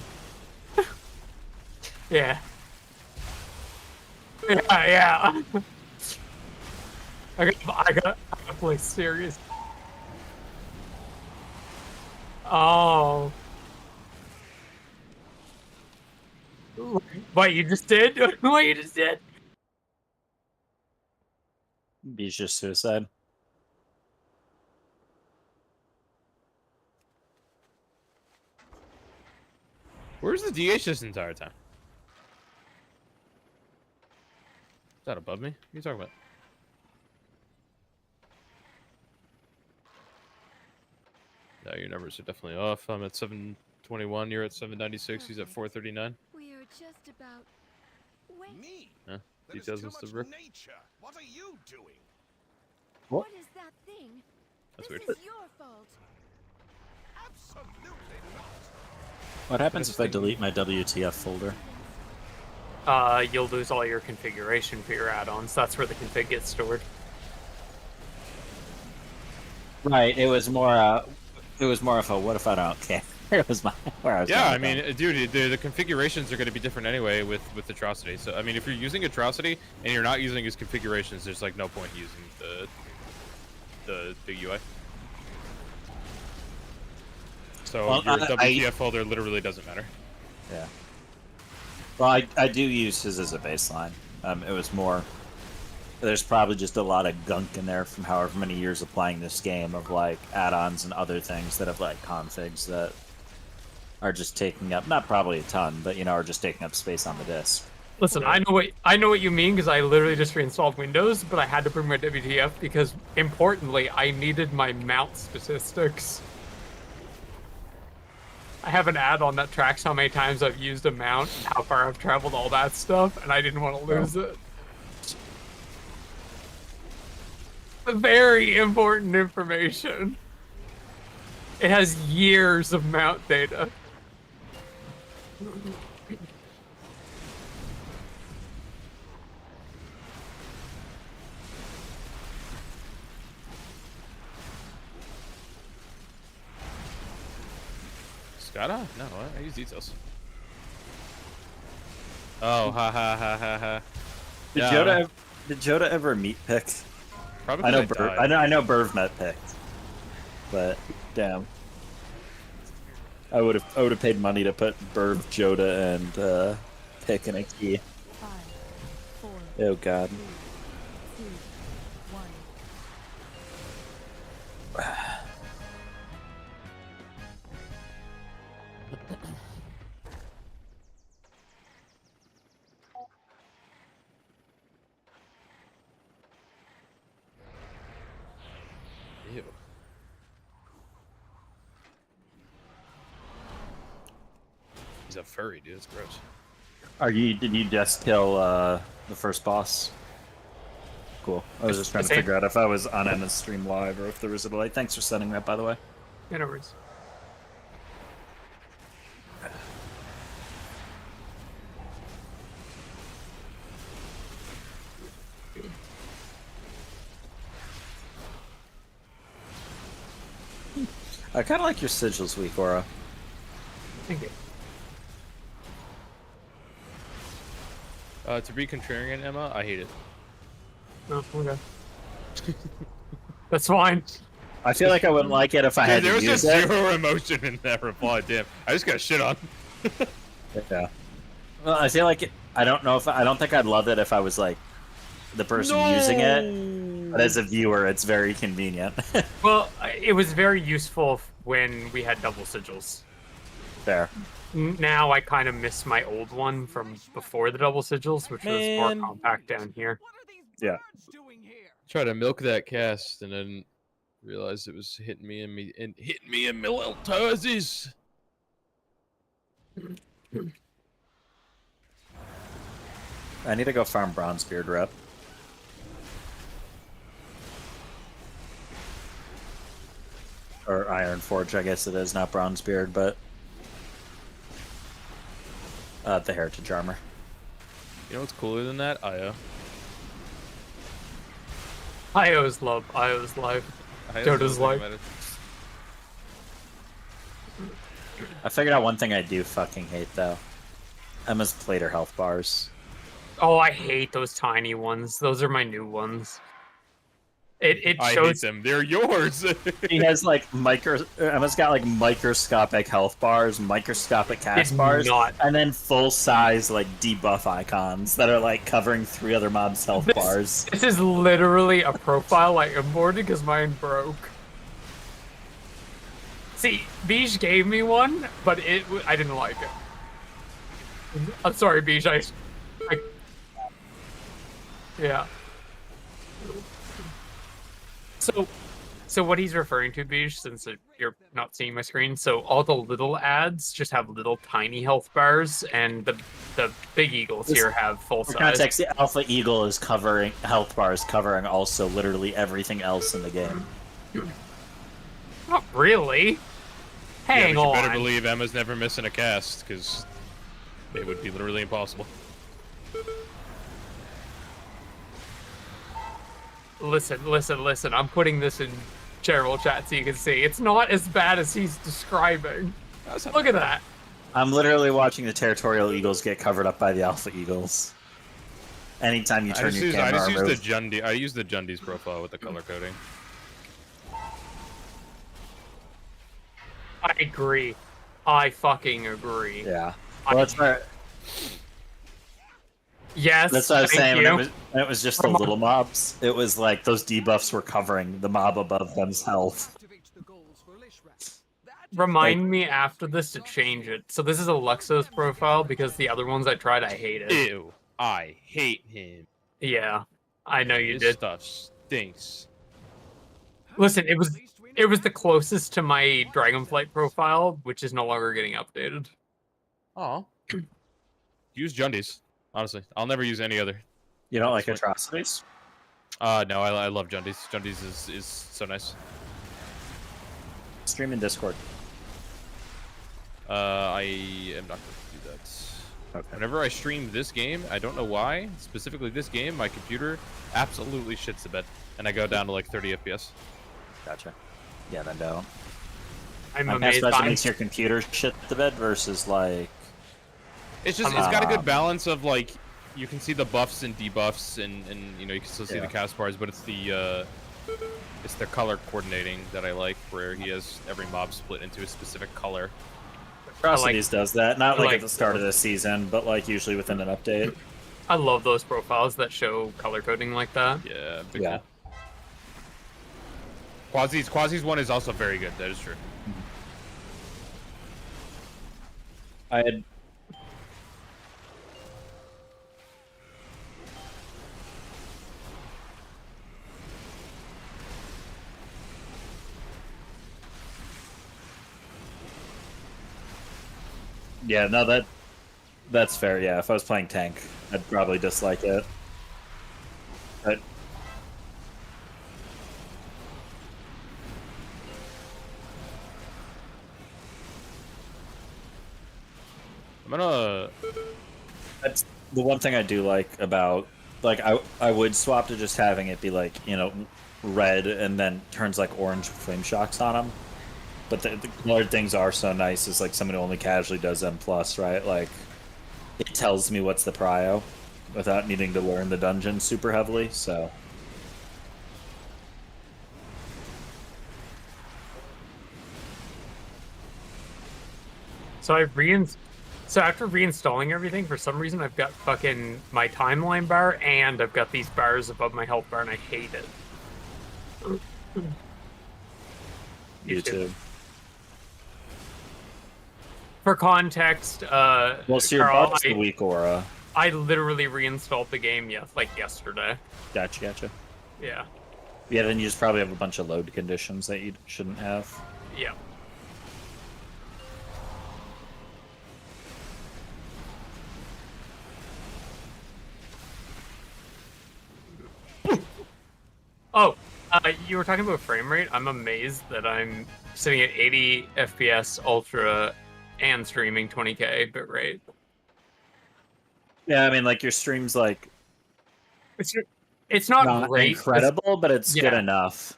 Yeah. Yeah. I gotta play serious. Oh. What you just did? What you just did? It's just suicide. Where's the DH this entire time? Is that above me? What are you talking about? No, your numbers are definitely off. I'm at 721. You're at 796. He's at 439. We are just about. Wait. Me? Huh? That is Details, too Mr. much Brook. nature. What are you doing? What is that thing? That's This weird. is your fault. Absolutely not. What happens if I delete my WTF folder? You'll lose all your configuration for your add-ons. That's where the config gets stored. Right. It was more of a what if I don't care. It was where I was. Yeah, going I with mean, dude, the configurations are going to be different anyway with Atrocity. So, I mean, if you're using Atrocity and you're not using his configurations, there's like no point using the big UI. So Well, your I- WTF folder literally doesn't matter. that. Yeah. Well, I do use his as a baseline. It was more. There's probably just a lot of gunk in there from however many years of playing this game of like add-ons and other things that have like configs that are just taking up not probably a ton, but are just taking up space on the disk. Listen, I know what you mean because I literally just reinstalled Windows, but I had to bring my WTF because importantly, I needed my mount statistics. I have an add-on that tracks how many times I've used a mount and how far I've traveled, all that stuff, and I didn't want to lose it. Very important information. It has years of mount data. Scada? No, I use details. Oh, ha ha ha ha ha. Did Joda ever meet pick? Probably I know died. I know Burv met picked, but damn, I would have paid money to put Burv, Joda, and pick in a key. 5, 4, Oh god. 3, 2, 1. Ew. He's a furry, dude. It's gross. Did you just kill the first boss? Cool. I was just trying to Same. figure out if I was on Emma's stream live or if there was a delay. Thanks for setting that, by the way. Yeah, no worries. I kind of like your sigils week, Aura. Thank you. To be contrarian, Emma, I hate it. Oh, okay. That's fine. I feel like I wouldn't like it if I had Dude, there to was use just it. zero emotion in that reply. Damn, I just got shit on. Yeah. Well, I feel like I don't know if I don't think I'd love it if I was like the person using it, but as a viewer, it's very convenient. Well, it was very useful when we had double sigils. Fair. Now I kind of miss my old one from before the double sigils, which was Man. more compact down here. What are these Yeah. birds doing here? Try to milk that cast and then realized it was hitting me in my little toesies. I need to go farm Bronzebeard rep. Or Ironforge, I guess it is, not Bronzebeard, but the Heritage Armor. You know what's cooler than that? Io. Io's love. Io's life. Io's Dota's the thing like- about it. I figured out one thing I do fucking hate though. Emma's Plater health bars. Oh, I hate those tiny ones. Those are my new ones. It I hate shows them. They're yours. He has like Emma's got like microscopic health bars, microscopic cast Did bars, not. and then full size like debuff icons that are like covering 3 other mobs' health bars. This is literally a profile I imported because mine broke. See, Beige gave me one, but I didn't like it. I'm sorry, Beige. Yeah. So what he's referring to, Beige, since you're not seeing my screen, so all the little ads just have little tiny health bars, and the big eagles here have full For size. context, the Alpha Eagle is covering health bars, covering also literally everything else in the game. Not really. Hang yeah, but on. you better believe Emma's never missing a cast, because it would be literally impossible. Listen. I'm putting this in general chat so you can see. It's not as bad as he's describing. Look at that. I'm literally watching the Territorial Eagles get covered up by the Alpha Eagles. Anytime you turn your camera I over. use the Jundi's profile with the color coding. I agree. I fucking agree. Yeah. Well, that's where. Yes. That's what I was thank saying. you. When it was just the little mobs. It was like those debuffs were covering the mob above them's health. Activate the goals for Lishra. That Remind me after this to change it. So this is a Luxos profile because the other ones I tried I hated. Ew, I hate him. Yeah, I know you This did. stuff stinks. Listen, it was the closest to my Dragonflight profile, which is no longer getting updated. Aw. Use Jundi's. Honestly, I'll never use any other. You don't like atrocities? No, I love Jundi's. Jundi's is so nice. Stream in Discord. I am not going to do that. Okay. Whenever I stream this game, I don't know why, specifically this game, my computer absolutely shits the bed, and I go down to like 30 FPS. Gotcha. Yeah, then don't. I'm I guess amazed. that makes your computer shit the bed versus like. It's just, it's got a good balance of like, you can see the buffs and debuffs, and you know, you can still see the cast bars, but it's the color coordinating that I like, where he has every mob split into a specific color. Atrocities does that, not like, like at the start of the season, but like usually within an update. I love those profiles that show color coding like that. Yeah, big Yeah. cool. Quasi's one is also very good. That is true. I had. Yeah, no, that's fair. Yeah, if I was playing tank, I'd probably dislike it. But I'm gonna. that's the one thing I do like about like I would swap to just having it be like, you know, red and then turns like orange flame shocks on them. But the colored things are so nice. It's like someone who only casually does M+, right? Like, it tells me what's the prio without needing to learn the dungeon super heavily, so... So So after reinstalling everything, for some reason I've got fucking my timeline bar and I've got these bars above my health bar and I hate it. YouTube. For context, Well, so your Carl, bug's the weak aura. I literally reinstalled the game yesterday. Gotcha. Yeah. Yeah, then you just probably have a bunch of load conditions that you shouldn't have. Yeah. Oh, you were talking about frame rate. I'm amazed that I'm sitting at 80 FPS ultra and streaming 20k bitrate. Yeah, I mean, like, your stream's, like, It's not great. incredible, but it's good yeah. enough.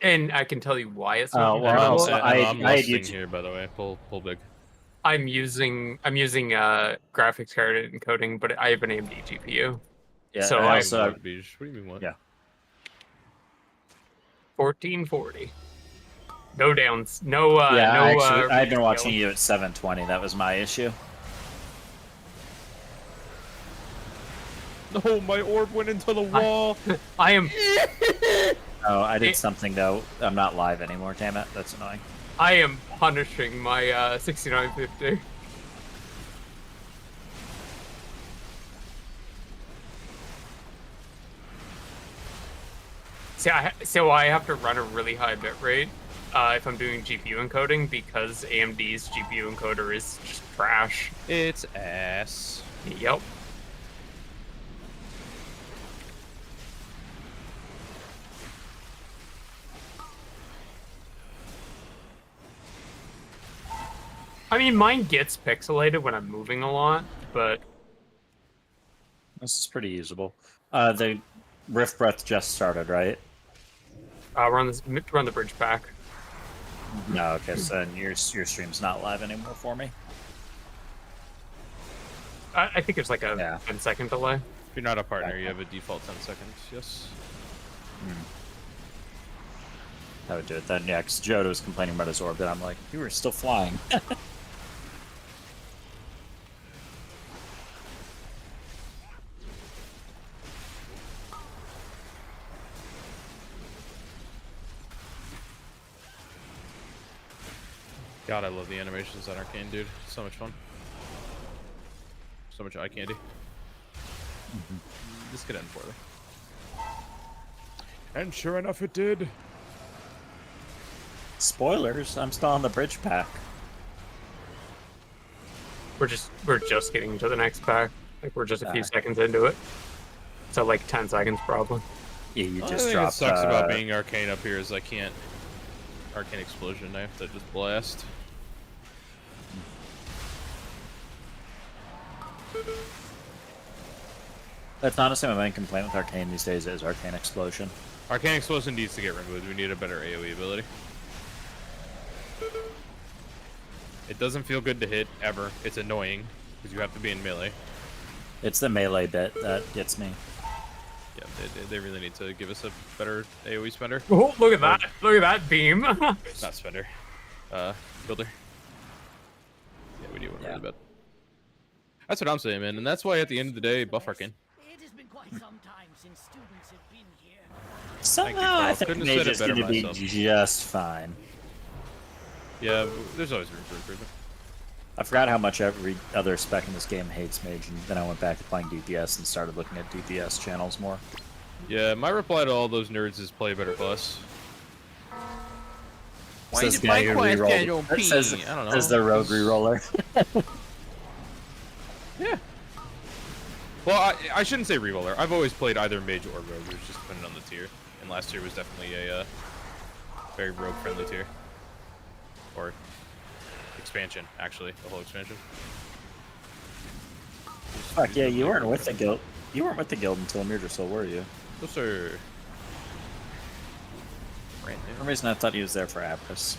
And I can tell you why it's Oh, not well, incredible. so I'm I listening YouTube- here, by the way. Pull big. I'm using graphics card encoding, but I have an AMD GPU. Yeah, So I I also What do you mean what? Yeah. 1440. No downs. No. yeah, no. actually, I've been rescale. watching you at 720. That was my issue. No, my orb went into the wall. I am. Oh, I did something though. I'm not live anymore. Damn it, that's annoying. I am punishing my 6950. So I have to run a really high bit rate if I'm doing GPU encoding because AMD's GPU encoder is just trash. It's ass. Yep. I mean, mine gets pixelated when I'm moving a lot, but This is pretty usable. The Rift Breath just started, right? run the bridge pack. No, okay, so then your stream's not live anymore for me. I think it's like a Yeah. 10-second delay. If you're not a partner, you have a default 10 seconds. Yes. I would do it then, yeah, because Jodo was complaining about his orb, and I'm like, you were still flying. God, I love the animations on Arcane, dude. So much fun. So much eye candy. This could end poorly. And sure enough, it did. Spoilers, I'm still on the bridge pack. We're just getting to the next pack. Like we're just a few Ah. seconds into it. So like 10 seconds probably. Yeah, you The just thing dropped. that sucks about being Arcane up here is I can't Arcane Explosion. I have to just blast. That's honestly my main complaint with Arcane these days is Arcane Explosion. Arcane Explosion needs to get removed. We need a better AoE ability. It doesn't feel good to hit, ever. It's annoying, because you have to be in melee. It's the melee bit that gets me. Yeah, they really need to give us a better AoE spender. Oh, look at that! Look at that beam! Not spender. Builder. Yeah, we do one really bad. That's what I'm saying, man. And that's why at the end of the day, buff Arcane. It has been quite some time since students have been here. Somehow I Carl. think Couldn't have said Mage it is better going to be myself. just fine. Yeah, there's always room for improvement. I forgot how much every other spec in this game hates Mage, and then I went back to playing DPS and started looking at DPS channels more. Yeah, my reply to all those nerds is play a better class. Why Says you the guy play who Quest rerolled- and don't pee? says, I don't know. says the rogue reroller. Yeah. Well, I shouldn't say reroller. I've always played either mage or rogue. It was just depending on the tier. And last tier was definitely a very rogue-friendly tier. Or expansion, actually, the whole expansion. Fuck yeah, you weren't with the guild. You weren't with the guild until Mirdrasil, were you? No, sir. Right For some reason I thought he was there for Apis.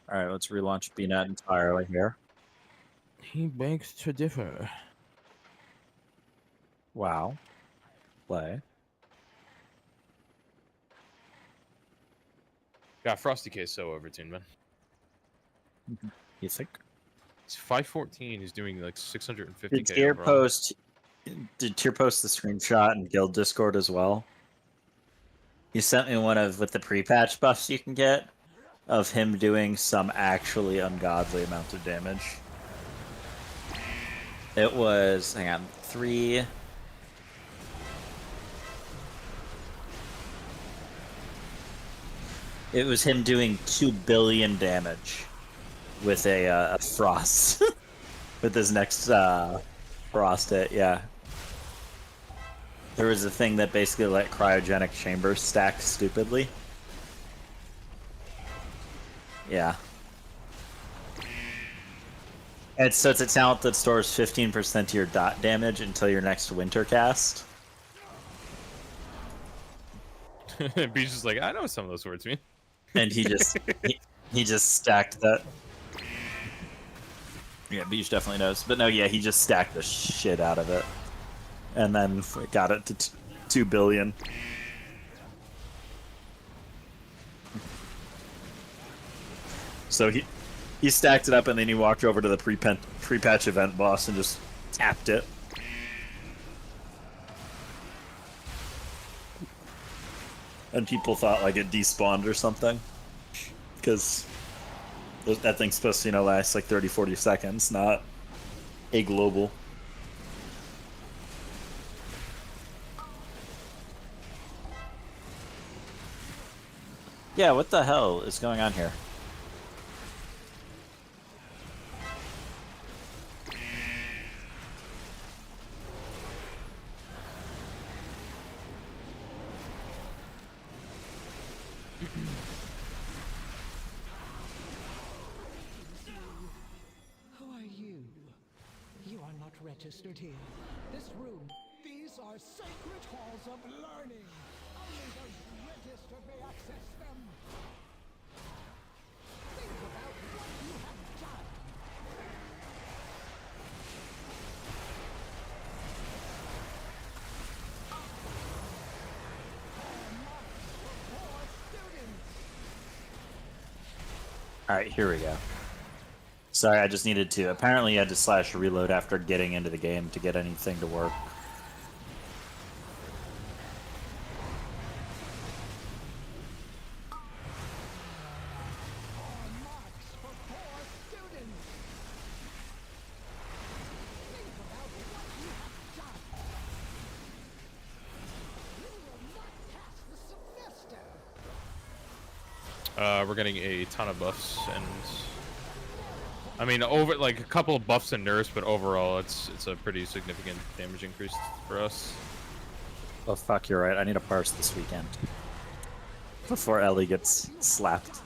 All right, let's relaunch BNet entirely here. He begs to differ. Wow. Play. Got Frosty Case so overtuned, man. You think? It's 514. He's doing like 650k. Did Tier overall. post the screenshot in Guild Discord as well? He sent me one of with the pre-patch buffs you can get of him doing some actually ungodly amount of damage. It was, hang on, 3. It was him doing 2 billion damage with a frost with his next frost hit. Yeah, there was a thing that basically let cryogenic chambers stack stupidly. Yeah. And so it's a talent that stores 15% of your dot damage until your next winter cast. Beach is like, I know what some of those words mean. And he just he just stacked that. Yeah, Beach definitely knows. But no, yeah, he just stacked the shit out of it. And then got it to 2 billion. So he stacked it up and then he walked over to the pre-patch event boss and just tapped it. And people thought like it despawned or something. Because that thing's supposed to, last like 30-40 seconds, not a global. Yeah, what the hell is going on here? Who are you? You are not registered here. This room, these are sacred halls of learning. Only those registered may access them. Think about what you have done. Alright, here we go. Sorry, I just needed to. Apparently, you had to slash reload after getting into the game to get anything to work. We're getting a ton of buffs, and I mean, over like a couple of buffs and nerfs, but overall, it's a pretty significant damage increase for us. Oh fuck, you're right. I need a parse this weekend before Ellie gets slapped.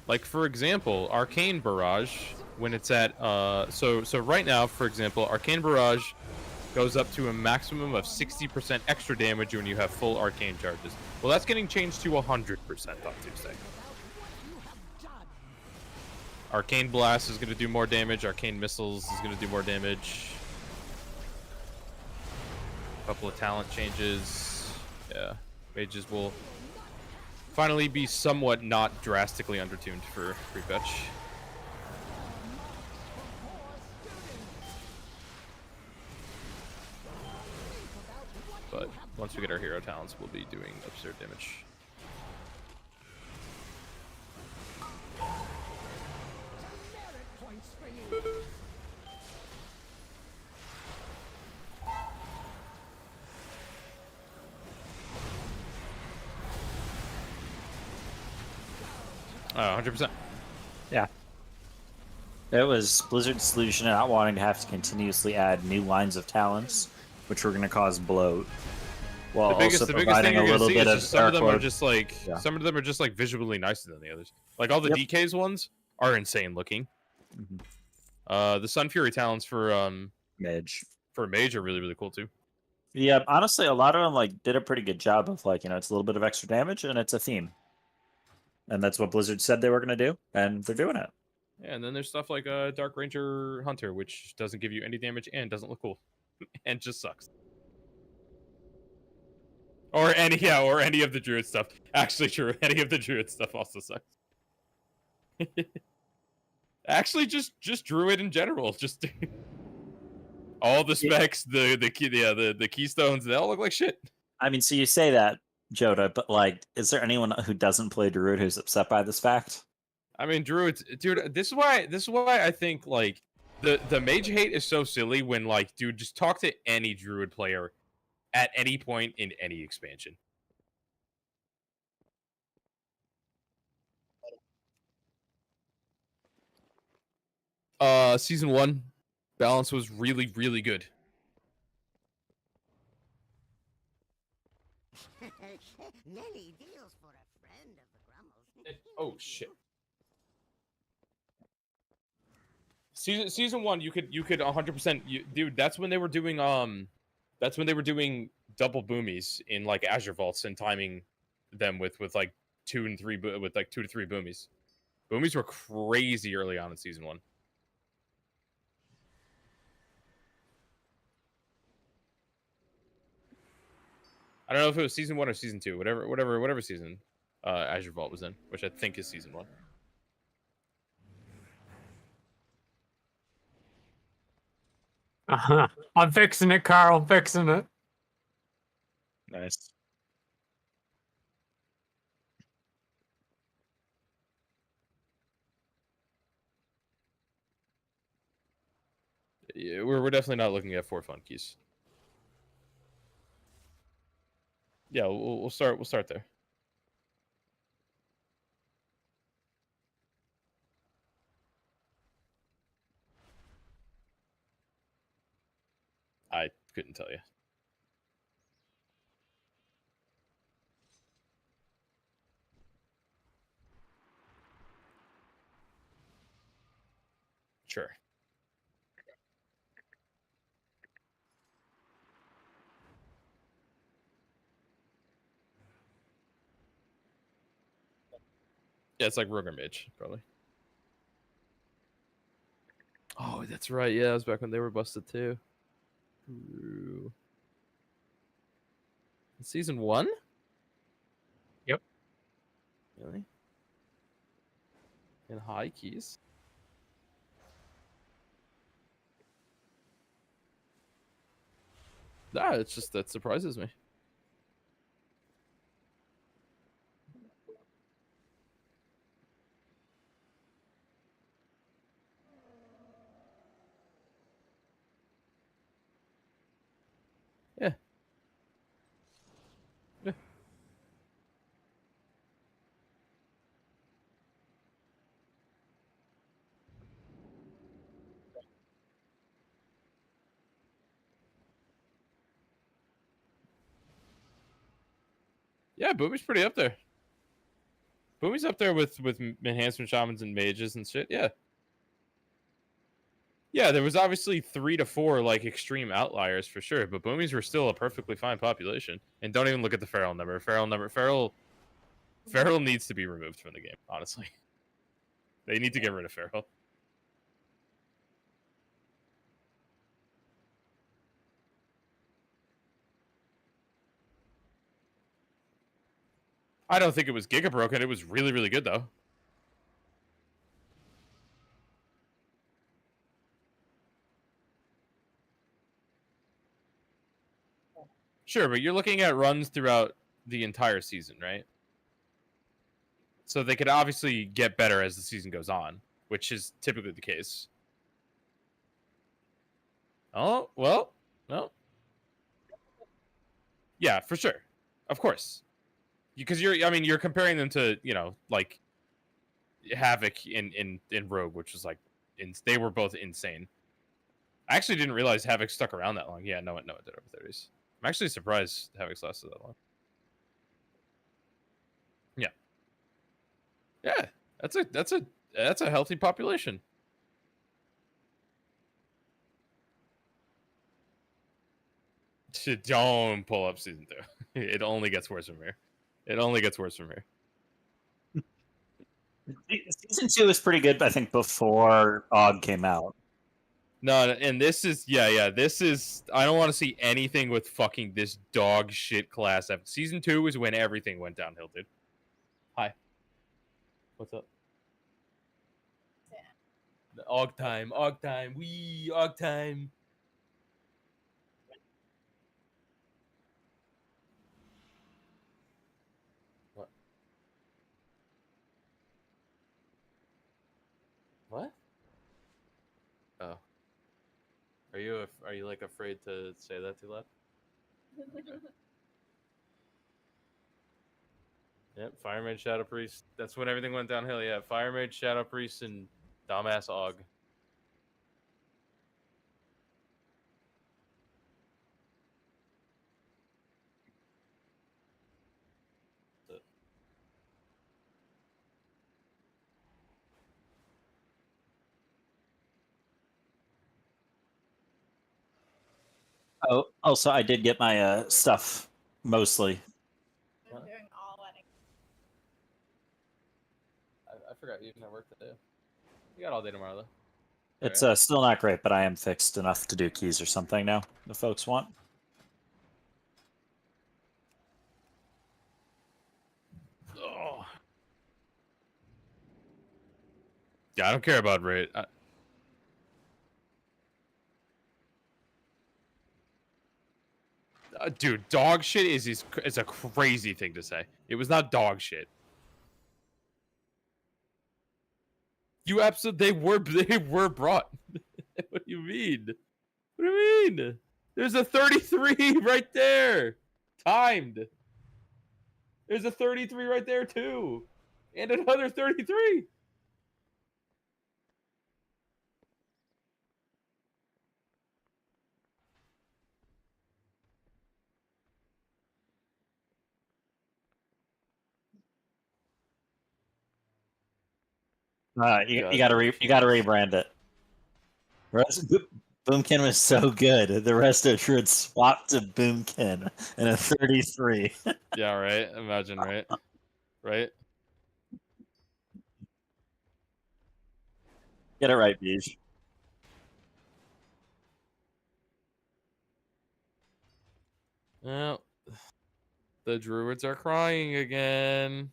Like for example, Arcane Barrage, when it's at so right now, for example, Arcane Barrage goes up to a maximum of 60% extra damage when you have full arcane charges. Well, that's getting changed to 100% on Tuesday. Arcane Blast is going to do more damage. Arcane Missiles is going to do more damage. A couple of talent changes. Yeah, mages will finally be somewhat not drastically undertuned for pre-patch. But once we get our hero talents, we'll be doing absurd damage. Oh, 100%. Yeah. It was Blizzard's solution not wanting to have to continuously add new lines of talents, which were going to cause bloat, while The biggest also thing providing you're a gonna little see bit is of just some of them are airflow. just like Yeah. some of them are just like visually nicer than the others. Like all the Yep. DK's ones are insane looking. Mhm. The Sun Fury talents for Mage. mage are really cool too. Yeah, honestly, a lot of them did a pretty good job of it's a little bit of extra damage and it's a theme. and that's what Blizzard said they were going to do, and they're doing it. Yeah, and then there's stuff like Dark Ranger Hunter, which doesn't give you any damage and doesn't look cool, and just sucks. Or any of the Druid stuff. Actually, true. Any of the Druid stuff also sucks. Actually, just Druid in general. Just all the specs, the keystones, they all look like shit. I mean, so you say that, Joda, but like, is there anyone who doesn't play Druid who's upset by this fact? I mean, Druids, dude. This is why I think like the mage hate is so silly. When like, dude, just talk to any Druid player at any point in any expansion. Season 1 balance was really, really good. Many deals for a friend of the Grummles. Oh shit. Season 1, you could 100%, dude. That's when they were doing double boomies in like Azure Vaults and timing them with like 2 to 3 boomies. Boomies were crazy early on in Season 1. I don't know if it was Season 1 or Season 2, whatever season Azure Vault was in, which I think is Season 1. I'm fixing it, Carl. I'm fixing it. Nice. Yeah, we're definitely not looking at 4 fun keys. Yeah, we'll start there. I couldn't tell you. Sure. Yeah, it's like Roger Mage, probably. Oh, that's right. Yeah, it was back when they were busted too. Ooh. Season 1? Yep. Really? In high keys? Nah, it's just that surprises me. Yeah. Yeah. Yeah, Boomy's pretty up there. Boomy's up there with enhancement shamans and mages and shit. Yeah. Yeah, there was obviously 3 to 4 like extreme outliers for sure, but Boomies were still a perfectly fine population. And don't even look at the feral number. Feral needs to be removed from the game, honestly. They need to get rid of feral. I don't think it was giga broken. It was really, really good though. Sure, but you're looking at runs throughout the entire season, right? So they could obviously get better as the season goes on, which is typically the case. Oh, well, no. Yeah, for sure. Of course. Because you're comparing them to, like Havoc in Rogue, which was like they were both insane. I actually didn't realize Havoc stuck around that long. Yeah, no, it did over 30s. I'm actually surprised Havoc's lasted that long. Yeah. Yeah, that's a healthy population. Don't pull up season 2. It only gets worse from here. It only gets worse from here. Season 2 was pretty good, I think, before Og came out. No, and this is this is I don't want to see anything with fucking this dog shit class. Season 2 is when everything went downhill, dude. Hi. What's up? The Og time, Og time, Og time. What? What? Oh. Are you like afraid to say that too loud? Okay. Yep, Fire Mage, Shadow Priest. That's when everything went downhill. Yeah, Fire Mage, Shadow Priest, and dumbass Og. Oh, also, I did get my stuff mostly. I'm doing all wedding. I forgot you even at work today. You got all day tomorrow though. It's still not great, but I am fixed enough to do keys or something now. The folks want. Oh. Yeah, I don't care about raid. Dude, dog shit is a crazy thing to say. It was not dog shit. You absolutely they were brought. What do you mean? What do you mean? There's a 33 right there, timed. There's a 33 right there too, and another 33. You gotta rebrand it. Boomkin was so good. The rest of Druid swapped to Boomkin and a 33. Yeah, right. Imagine, right? Right. Get it right, Beej. Well, the Druids are crying again.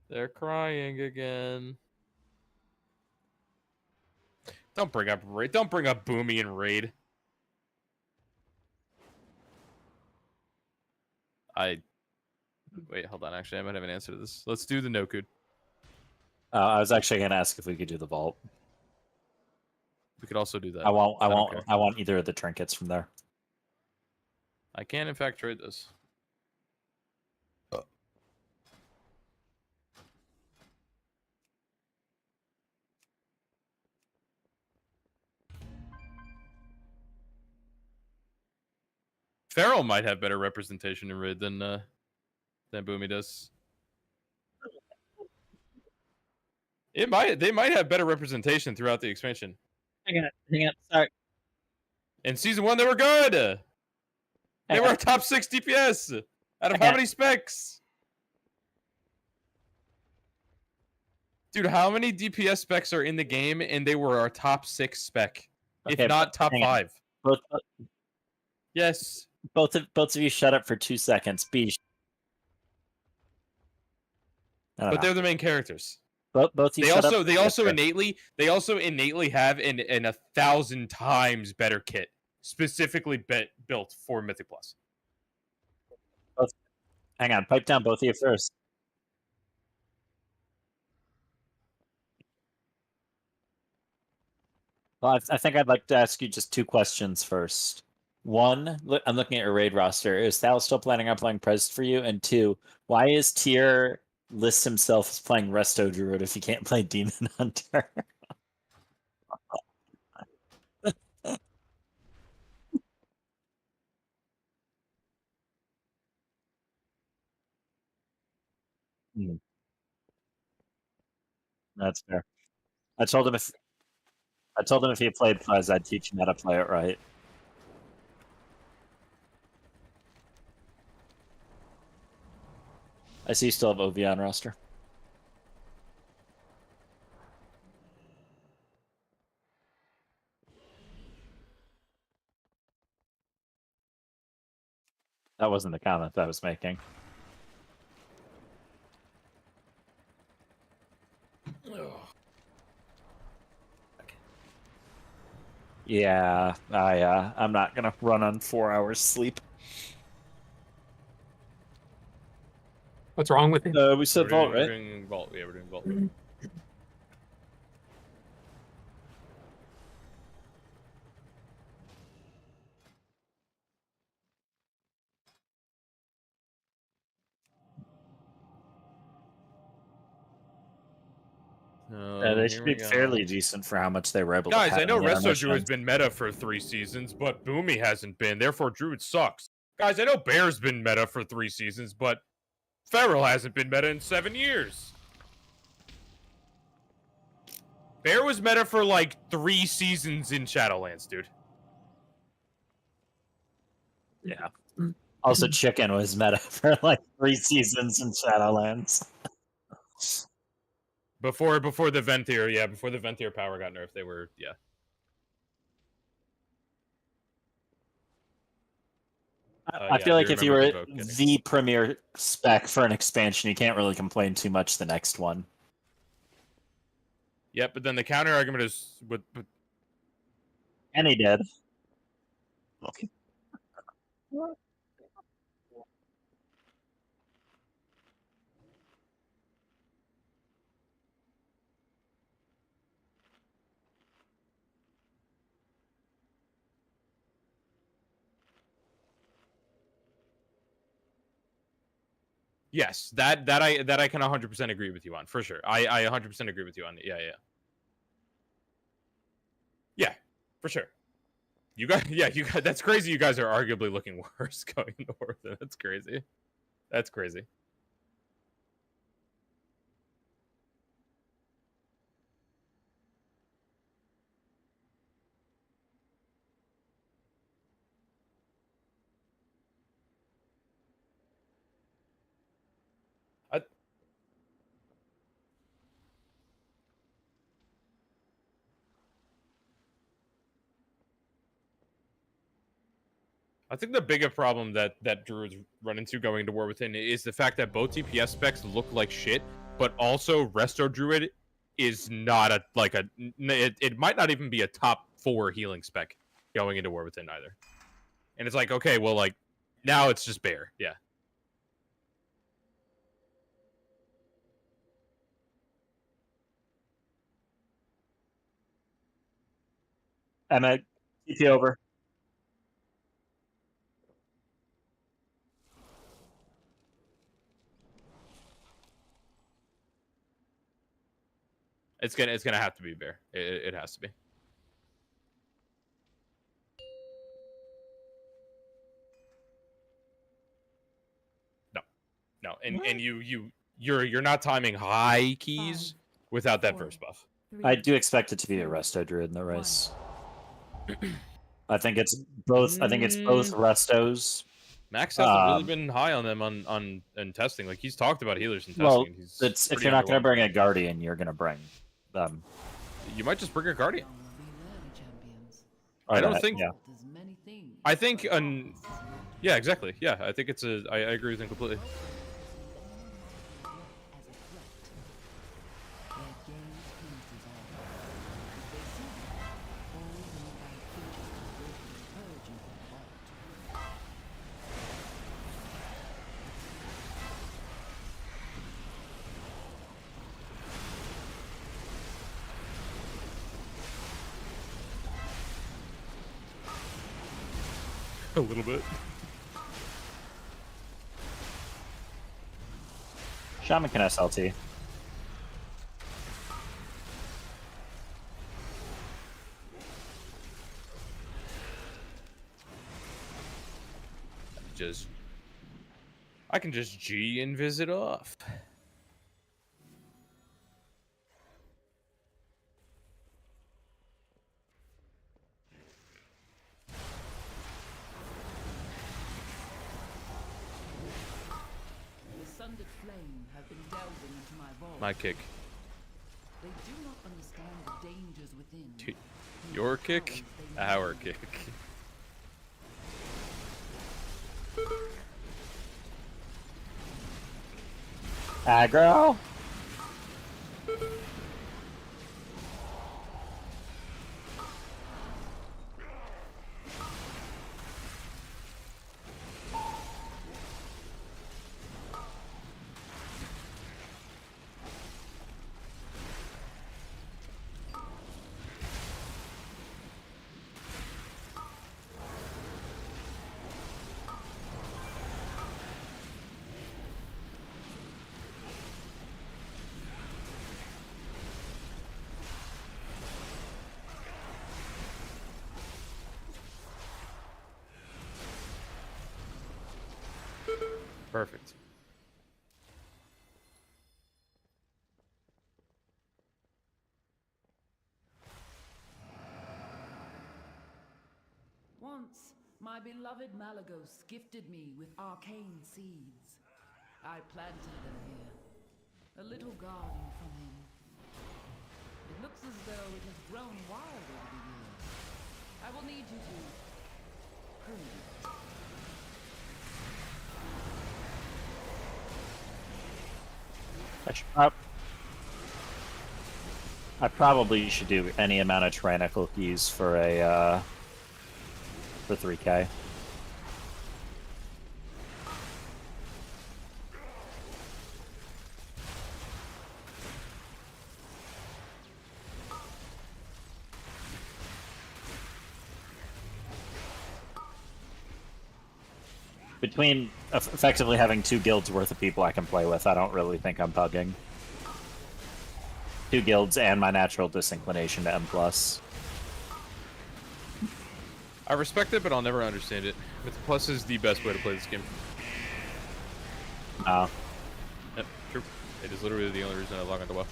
They're crying again. Don't bring up raid. Don't bring up Boomy and raid. Wait, hold on. Actually, I might have an answer to this. Let's do the Nokud. I was actually gonna ask if we could do the vault. We could also do that. I want either of the trinkets from there. I can, in fact, trade this. Feral might have better representation in raid than Boomy does. They might have better representation throughout the expansion. Hang on. Sorry. In season 1, they were good. They were a top 6 DPS out of how many specs? Dude, how many DPS specs are in the game, and they were our top 6 spec, if not top 5? Yes. Both of you shut up for 2 seconds. Beej. But they're the main characters. Both you they also innately have an 1,000 times better kit, specifically built for Mythic Plus. Hang on, pipe down, both of you first. Well, I think I'd like to ask you just 2 questions first. 1, I'm looking at your raid roster. Is Thal still planning on playing Prez for you? And 2, why is Tyr lists himself as playing Resto Druid if he can't play Demon Hunter? That's fair. I told him if he played Prez, I'd teach him how to play it right. I see you still have OV on roster. That wasn't the comment I was making. Yeah, I'm not gonna run on 4 hours sleep. What's wrong with it? We said vault, We're right? doing vault. Yeah, we're doing vault. They Here should we be go. fairly decent for how much they were able to Guys, have I know in the Resto Druid has intermissions. been meta for 3 seasons, but Boomy hasn't been. Therefore, Druid sucks. Guys, I know Bear's been meta for 3 seasons, but Feral hasn't been meta in 7 years. Bear was meta for like 3 seasons in Shadowlands, dude. Yeah. Also, Chicken was meta for like 3 seasons in Shadowlands. Before the Venthyr, yeah, before the Venthyr power got nerfed, they were, yeah. I Yeah, feel I like do if you remember were Devote getting- the premier spec for an expansion, you can't really complain too much the next one. Yep, but then the counter argument is with And he did. yes, that I can 100% agree with you on, for sure. I 100% agree with you on it. Yeah, yeah. Yeah, for sure. You guys, yeah, you guys. That's crazy. You guys are arguably looking worse going north. That's crazy. That's crazy. I think the bigger problem that Druids run into going into War Within is the fact that both DPS specs look like shit, but also Resto Druid is not it might not even be a top 4 healing spec going into War Within either. And it's like, okay, well, like, now it's just Bear. Yeah. Emma, TP over. It's gonna have to be Bear. It has to be. No, and you're not timing high keys without that verse buff. I do expect it to be a Resto Druid in the race. I think it's both. I think it's both Restos. Max hasn't really been high on them on testing. Like, he's talked about healers in testing. Well, and he's it's if pretty you're not going to underwhelmed. bring a Guardian, you're going to bring them. You might just bring a Guardian. Or I don't that, think. Yeah. I think. Yeah, exactly. Yeah, I think it's a. I agree with him completely. A little bit. Shaman can SLT. I can just G and visit off. The sundered flame My kick. They do not understand the dangers within. Your kick? Our kick. Aggro. Perfect. Once, my beloved Malagos gifted me with arcane seeds. I planted them here, a little garden from him. It looks as though it has grown wild over the years. I will need you to prune it. I probably should do any amount of tyrannical keys for a for 3K. Between effectively having 2 guilds worth of people I can play with, I don't really think I'm bugging. 2 guilds and my natural disinclination to M+. I respect it, but I'll never understand it. But the plus is the best way to play this game. No. Yep, true. It is literally the only reason I log onto WoW.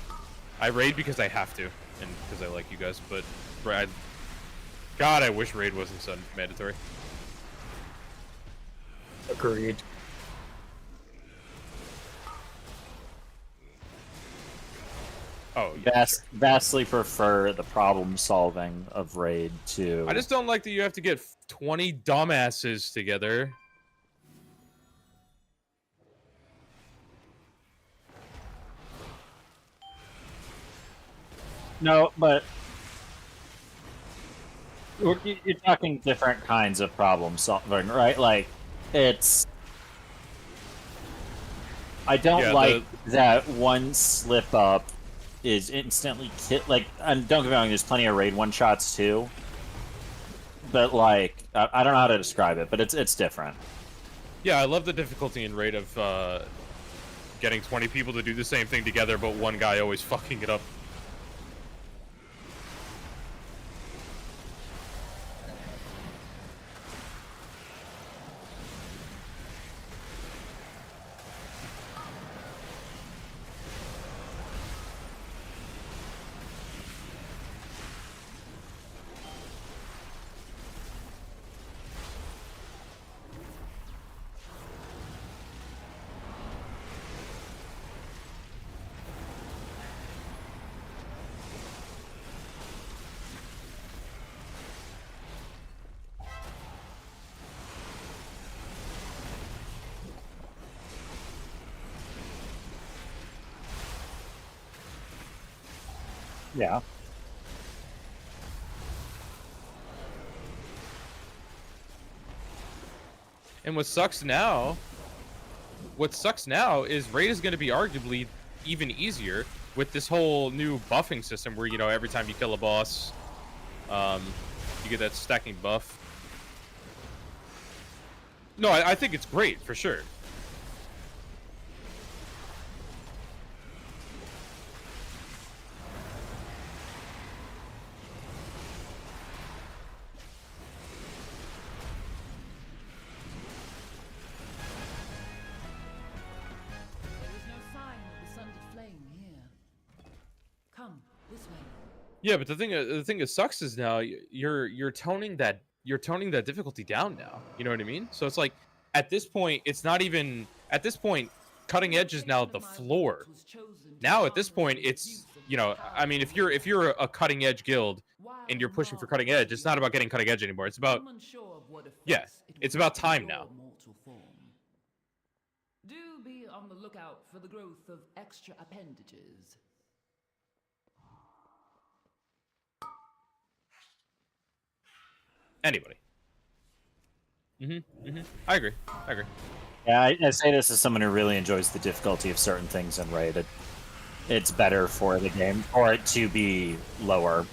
I raid because I have to, and because I like you guys, but God, I wish raid wasn't so mandatory. Agreed. Oh, yeah, sure. Vastly prefer the problem solving of raid to. I just don't like that you have to get 20 dumbasses together. No, but you're talking different kinds of problem solving, right? Like, it's. I don't like that one slip up is instantly like, and don't get me wrong, there's plenty of raid one shots too. But like, I don't know how to describe it, but it's different. Yeah, I love the difficulty in raid of getting 20 people to do the same thing together, but one guy always fucking it up. Yeah. And what sucks now is raid is going to be arguably even easier with this whole new buffing system where, you know, every time you kill a boss, you get that stacking buff. No, I think it's great, for sure. Yeah, but the thing that sucks is now you're toning that difficulty down now. You know what I mean? So it's like at this point, it's not even at this point cutting edge is now the floor. Now at this point, it's, you know, I mean, if you're a cutting edge guild and you're pushing for cutting edge, it's not about getting cutting edge anymore. It's about, yeah, it's about time now. Do be on the lookout for the growth of extra appendages. Anybody. I agree. Yeah, I say this as someone who really enjoys the difficulty of certain things in Raid. It's better for the game for it to be lower.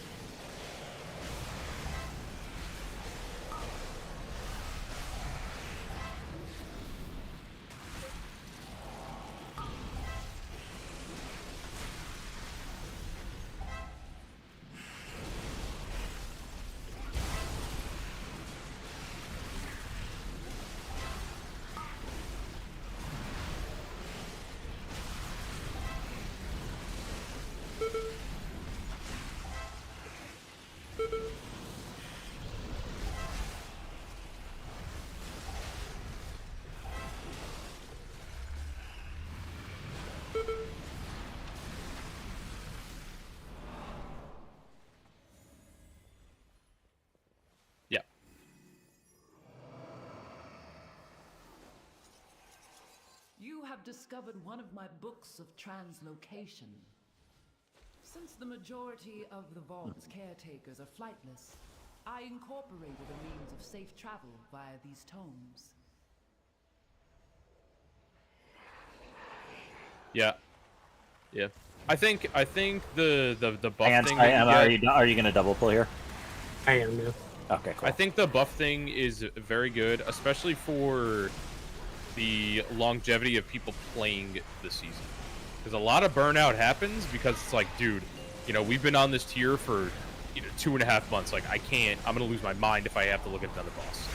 Yeah. You have discovered one of my books of translocation. Since the majority of the Vault's caretakers are flightless, I incorporated a means of safe travel via these tomes. Yeah. I think the buff And thing. are you gonna double pull here? I am, yeah. Okay, cool. I think the buff thing is very good, especially for the longevity of people playing the season. Because a lot of burnout happens because it's like, dude, you know, we've been on this tier for 2.5 months. Like, I'm gonna lose my mind if I have to look at another boss.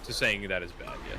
So saying that is bad, yeah.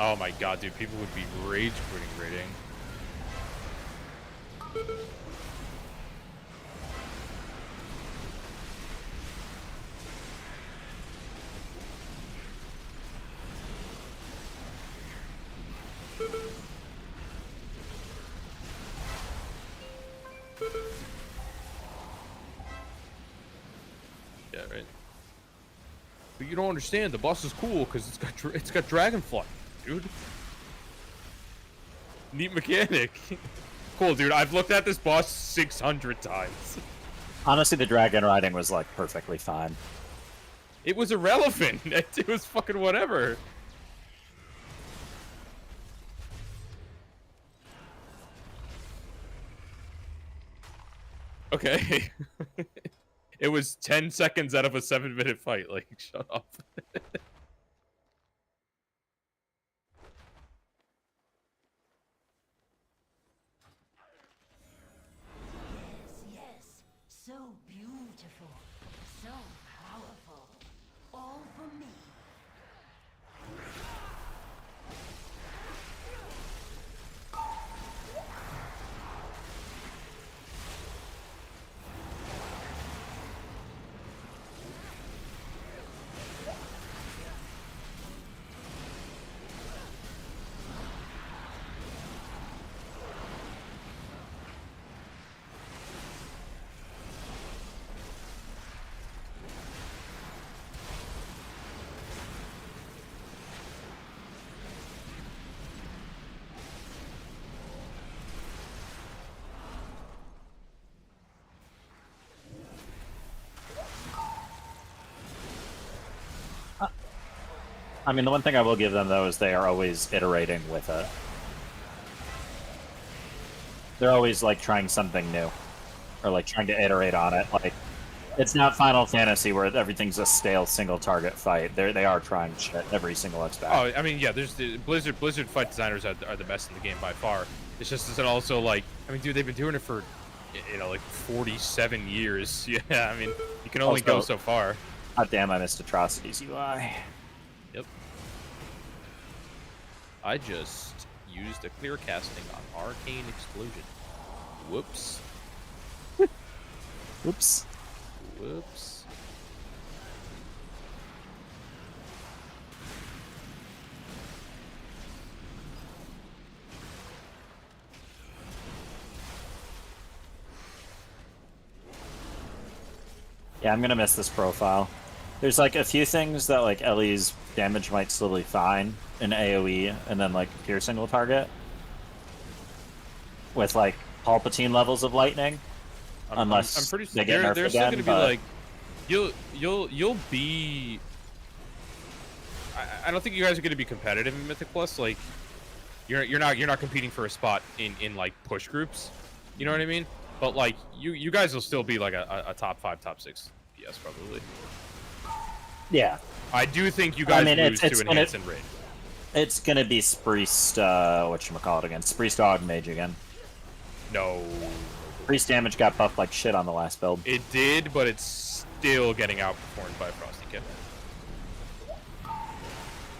Oh my god, dude, people would be rage quitting raiding. Yeah, right. But you don't understand. The boss is cool because it's got Dragonfly, dude. Neat mechanic. Cool, dude. I've looked at this boss 600 times. Honestly, the dragon riding was like perfectly fine. It was irrelevant. It was fucking whatever. Okay. It was 10 seconds out of a 7-minute fight. Like, shut up. Yes, so beautiful, so powerful, all for me. I mean, the one thing I will give them though is they are always iterating with it. They're always like trying something new, or like trying to iterate on it. Like, it's not Final Fantasy where everything's a stale single target fight. They are trying shit every single expansion. Oh, I mean, yeah. There's the Blizzard fight designers are the best in the game by far. It's just that also like, I mean, dude, they've been doing it for, you know, like 47 years. Yeah, I mean, you can only go so far. God damn, I missed Atrocities UI. Yep. I just used a clear casting on Arcane Explosion. Whoops. Whoops. Whoops. Yeah, I'm gonna miss this profile. There's like a few things that like Ellie's damage might still be fine in AoE, and then like piercing will target with like Palpatine levels of lightning. Unless I'm pretty they sure get nerfed they're still again, gonna be but- like, you'll be. I don't think you guys are gonna be competitive in Mythic Plus. Like, you're not competing for a spot in like push groups. You know what I mean? But like you guys will still be like a top 5, top 6 PS probably. Yeah. I do think you guys lose to Enhance and Raid. It's gonna be Spriest, whatchamacallit again? Spriest Dog Mage again. No. Priest damage got buffed like shit on the last build. It did, but it's still getting outperformed by Frosty K.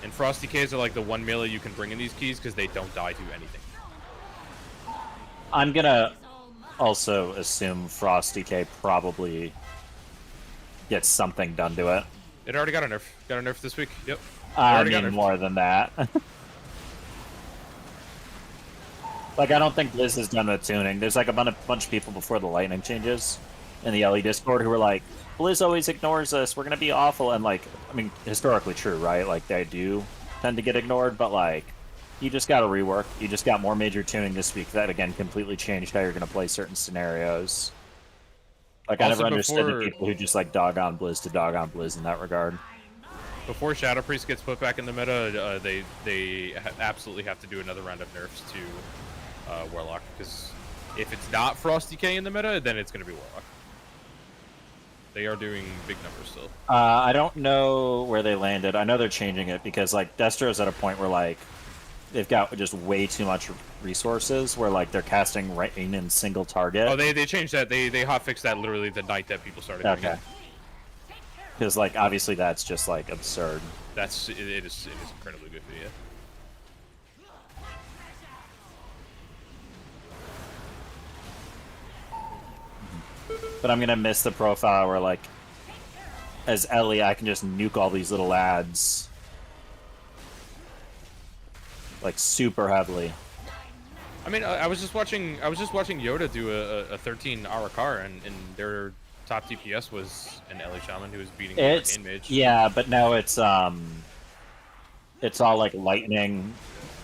And Frosty Ks are like the one melee you can bring in these keys because they don't die to anything. I'm gonna also assume Frosty K probably gets something done to it. It already got a nerf. Got a nerf this week. Yep. I mean, more than that. Like, I don't think Blizz has done the tuning. There's like a bunch of people before the lightning changes in the LE Discord who were like, Blizz always ignores us, we're gonna be awful. And like, I mean, historically true, right? Like, they do tend to get ignored, but like, you just gotta rework. You just got more major tuning this week that, again, completely changed how you're gonna play certain scenarios. Like, I Also, never understood the before- people who just like dog on Blizz to dog on Blizz in that regard. Before Shadow Priest gets put back in the meta, they absolutely have to do another round of nerfs to Warlock, because if it's not Frosty K in the meta, then it's going to be Warlock. They are doing big numbers still. I don't know where they landed. I know they're changing it because like Destro's at a point where like they've got just way too much resources where like they're casting rain in single target. Oh, they changed that. They hotfixed that literally the night that people started doing Okay. it. Because like obviously that's just like absurd. It is incredibly good for you. But I'm gonna miss the profile where like as Ellie I can just nuke all these little lads like super heavily. I mean, I was just watching Yoda do a 13 Arakar, and their top DPS was an Ellie Shaman who was beating the It's Arcane Mage. yeah, but now it's all like lightning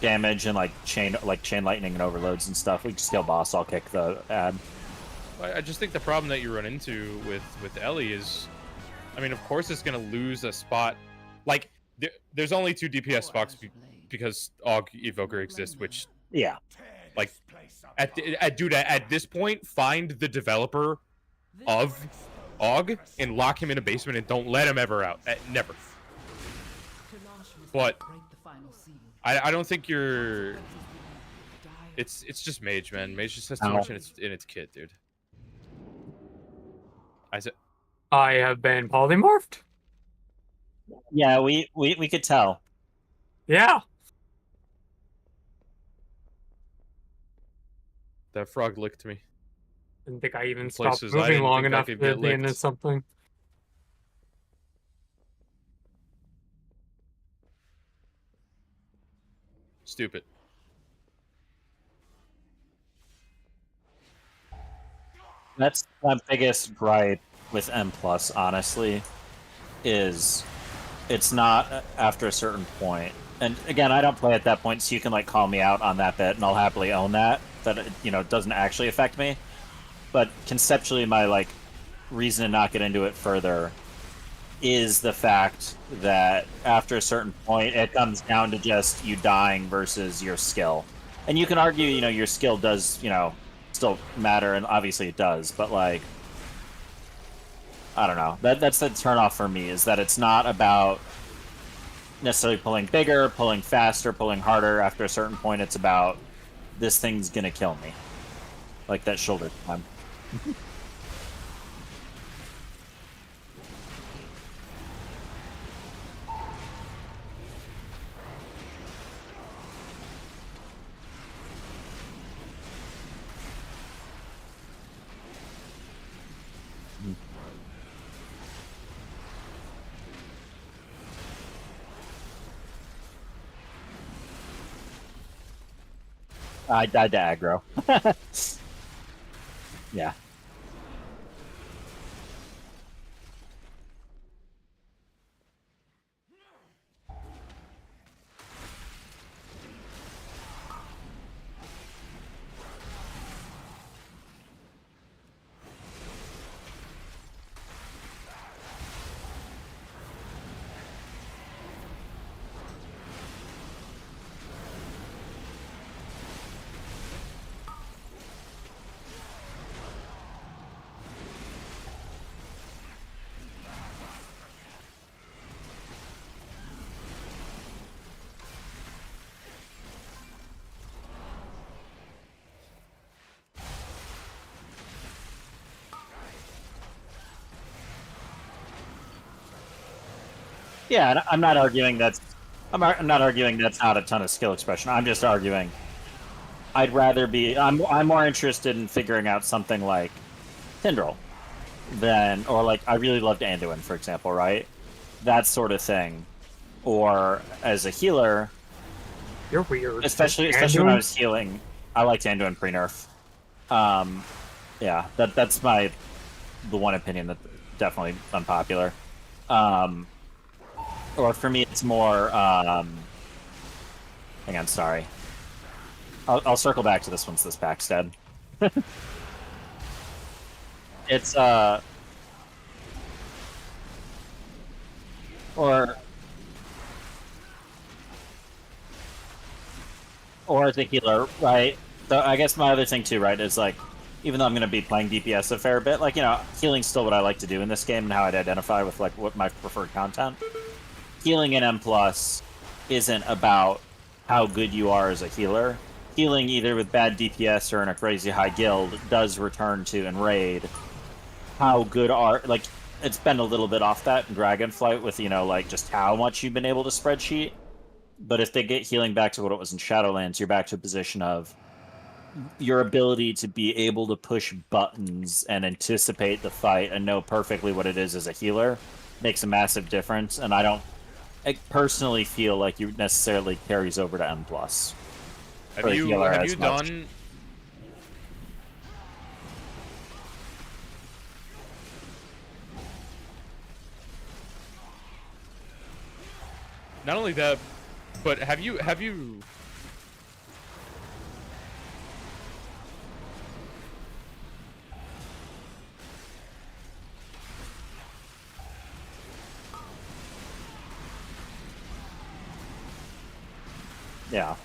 damage and like chain lightning and overloads and stuff. We can steal boss, I'll kick the ad. I just think the problem that you run into with Ellie is, I mean, of course it's gonna lose a spot. Like there's only 2 DPS spots because Og Evoker exists, which Yeah. like at this point, find the developer of Og and lock him in a basement and don't let him ever out. Never. But I don't think you're. It's just Mage, man. Mage just has too much in its kit, dude. I have been polymorphed. Yeah, we could tell. Yeah. That frog licked me. Didn't think I even Places stopped I moving didn't long think I enough could to get be into licked. something. Stupid. That's my biggest gripe with M+, honestly, is it's not after a certain point. And again, I don't play at that point, so you can like call me out on that bit, and I'll happily own that it, you know, doesn't actually affect me. But conceptually, my like reason to not get into it further is the fact that after a certain point, it comes down to just you dying versus your skill. And you can argue, you know, your skill does, you know, still matter, and obviously it does, but like, I don't know. That's the turnoff for me, is that it's not about necessarily pulling bigger, pulling faster, pulling harder. After a certain point, it's about this thing's gonna kill me. Like that shoulder time. I died to aggro. Yeah. Yeah, and I'm not arguing that's I'm not arguing that's not a ton of skill expression. I'm just arguing I'd rather be I'm more interested in figuring out something like Tindral than, or like I really loved Anduin, for example, right? That sort of thing. Or as a healer, You're weird. especially when I was healing, I liked Anduin pre-nerf. Yeah, that's the one opinion that definitely unpopular. Or for me, it's more. Hang on, sorry. I'll circle back to this once this pack's dead. It's or as a healer, right? So I guess my other thing too, right, is like, even though I'm going to be playing DPS a fair bit, like, you know, healing's still what I like to do in this game and how I'd identify with like what my preferred content. Healing in M+ isn't about how good you are as a healer. Healing either with bad DPS or in a crazy high guild does return to in Raid how good are, like, it's been a little bit off that in Dragonflight with, you know, like just how much you've been able to spreadsheet. But if they get healing back to what it was in Shadowlands, you're back to a position of your ability to be able to push buttons and anticipate the fight and know perfectly what it is as a healer makes a massive difference. And I personally feel like you necessarily carries over to M+. Have you done? Not only that, but have you? Yeah.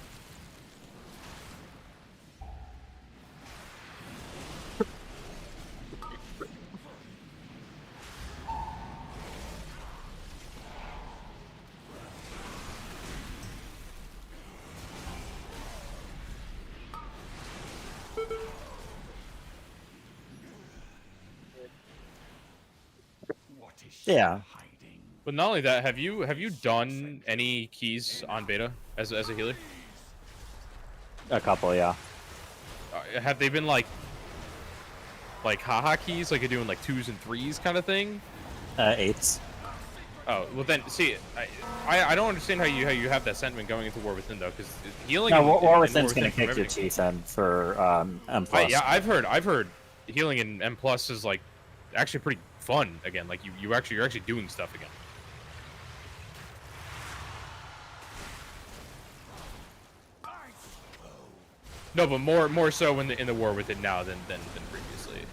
Yeah. But not only that, have you done any keys on beta as a healer? A couple, yeah. Have they been like haha keys, like you're doing like 2s and 3s kind of thing? 8s. Oh, well then, see, I don't understand how you have that sentiment going into War Within though, because healing. No, War Within's gonna kick your teeth in for M+. Yeah, I've heard healing in M+ is like actually pretty fun again. Like you're actually doing stuff again. No, but more so in the War Within now than previously.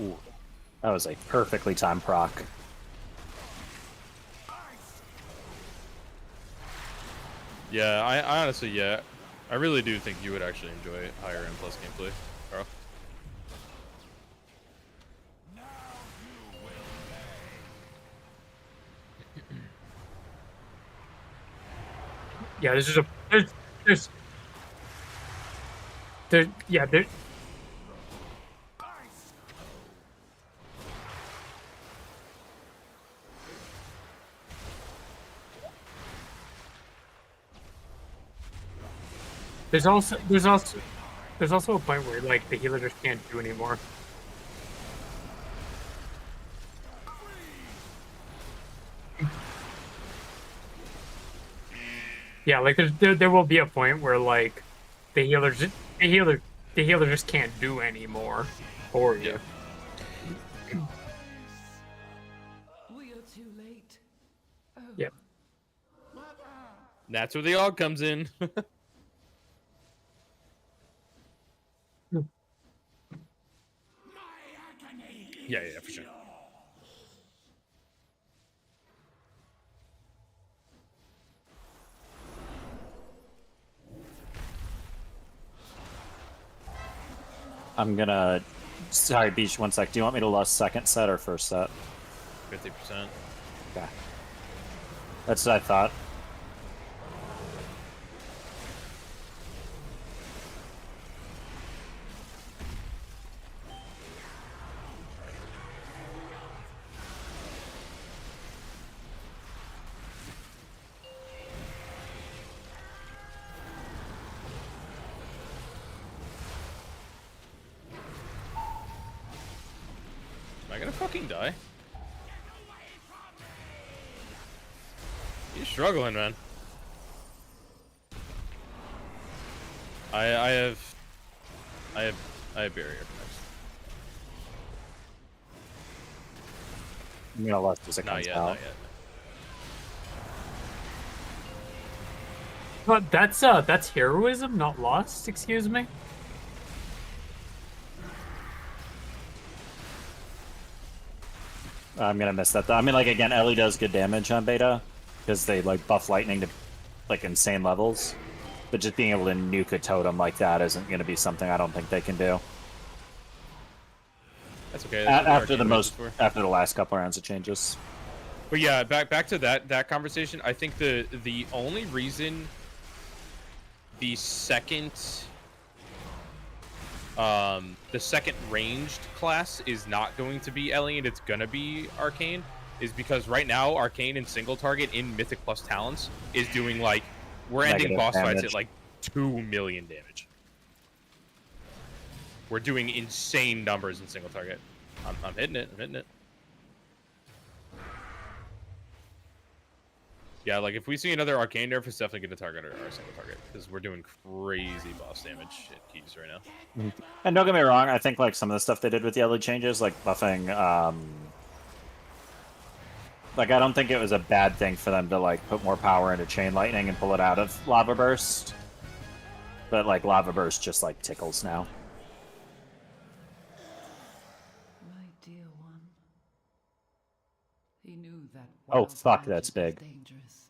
Ooh, that was a perfectly timed proc. Yeah, I honestly, yeah. I really do think you would actually enjoy higher end plus gameplay, Carl. Yeah, there. There's also a point where like the healer just can't do anymore. Yeah, like there will be a point where like the healer just can't do anymore for you. We are too late. Oh. Yep. That's where the AUG comes in. Yeah, for sure. I'm gonna. Sorry, Beach. 1 sec. Do you want me to lost second set or first set? 50%. Okay. That's what I thought. Am I gonna fucking die? You're struggling, man. I have barrier. I'm gonna lost this Not account yet, out. not yet. But that's heroism, not lost. Excuse me. I'm gonna miss that though. I mean, like again, Ellie does good damage on beta because they like buff lightning to like insane levels. But just being able to nuke a totem like that isn't gonna be something I don't think they can do. That's okay. That's what After Arcane Waves is for. after the last couple rounds of changes. But yeah, back to that conversation. I think the only reason the second ranged class is not going to be Ellie and it's gonna be Arcane is because right now Arcane in single target in Mythic plus talents is doing like we're ending Negative boss fights damage. at like 2 million damage. We're doing insane numbers in single target. I'm hitting it. I'm hitting it. Yeah, like if we see another Arcane nerf, it's definitely going to target our single target because we're doing crazy boss damage at keys right now. And don't get me wrong, I think like some of the stuff they did with the Ellie changes, like buffing, like I don't think it was a bad thing for them to like put more power into Chain Lightning and pull it out of Lava Burst. But like Lava Burst just like tickles now. My dear one. He knew that Oh wild fuck, magic that's was big. dangerous,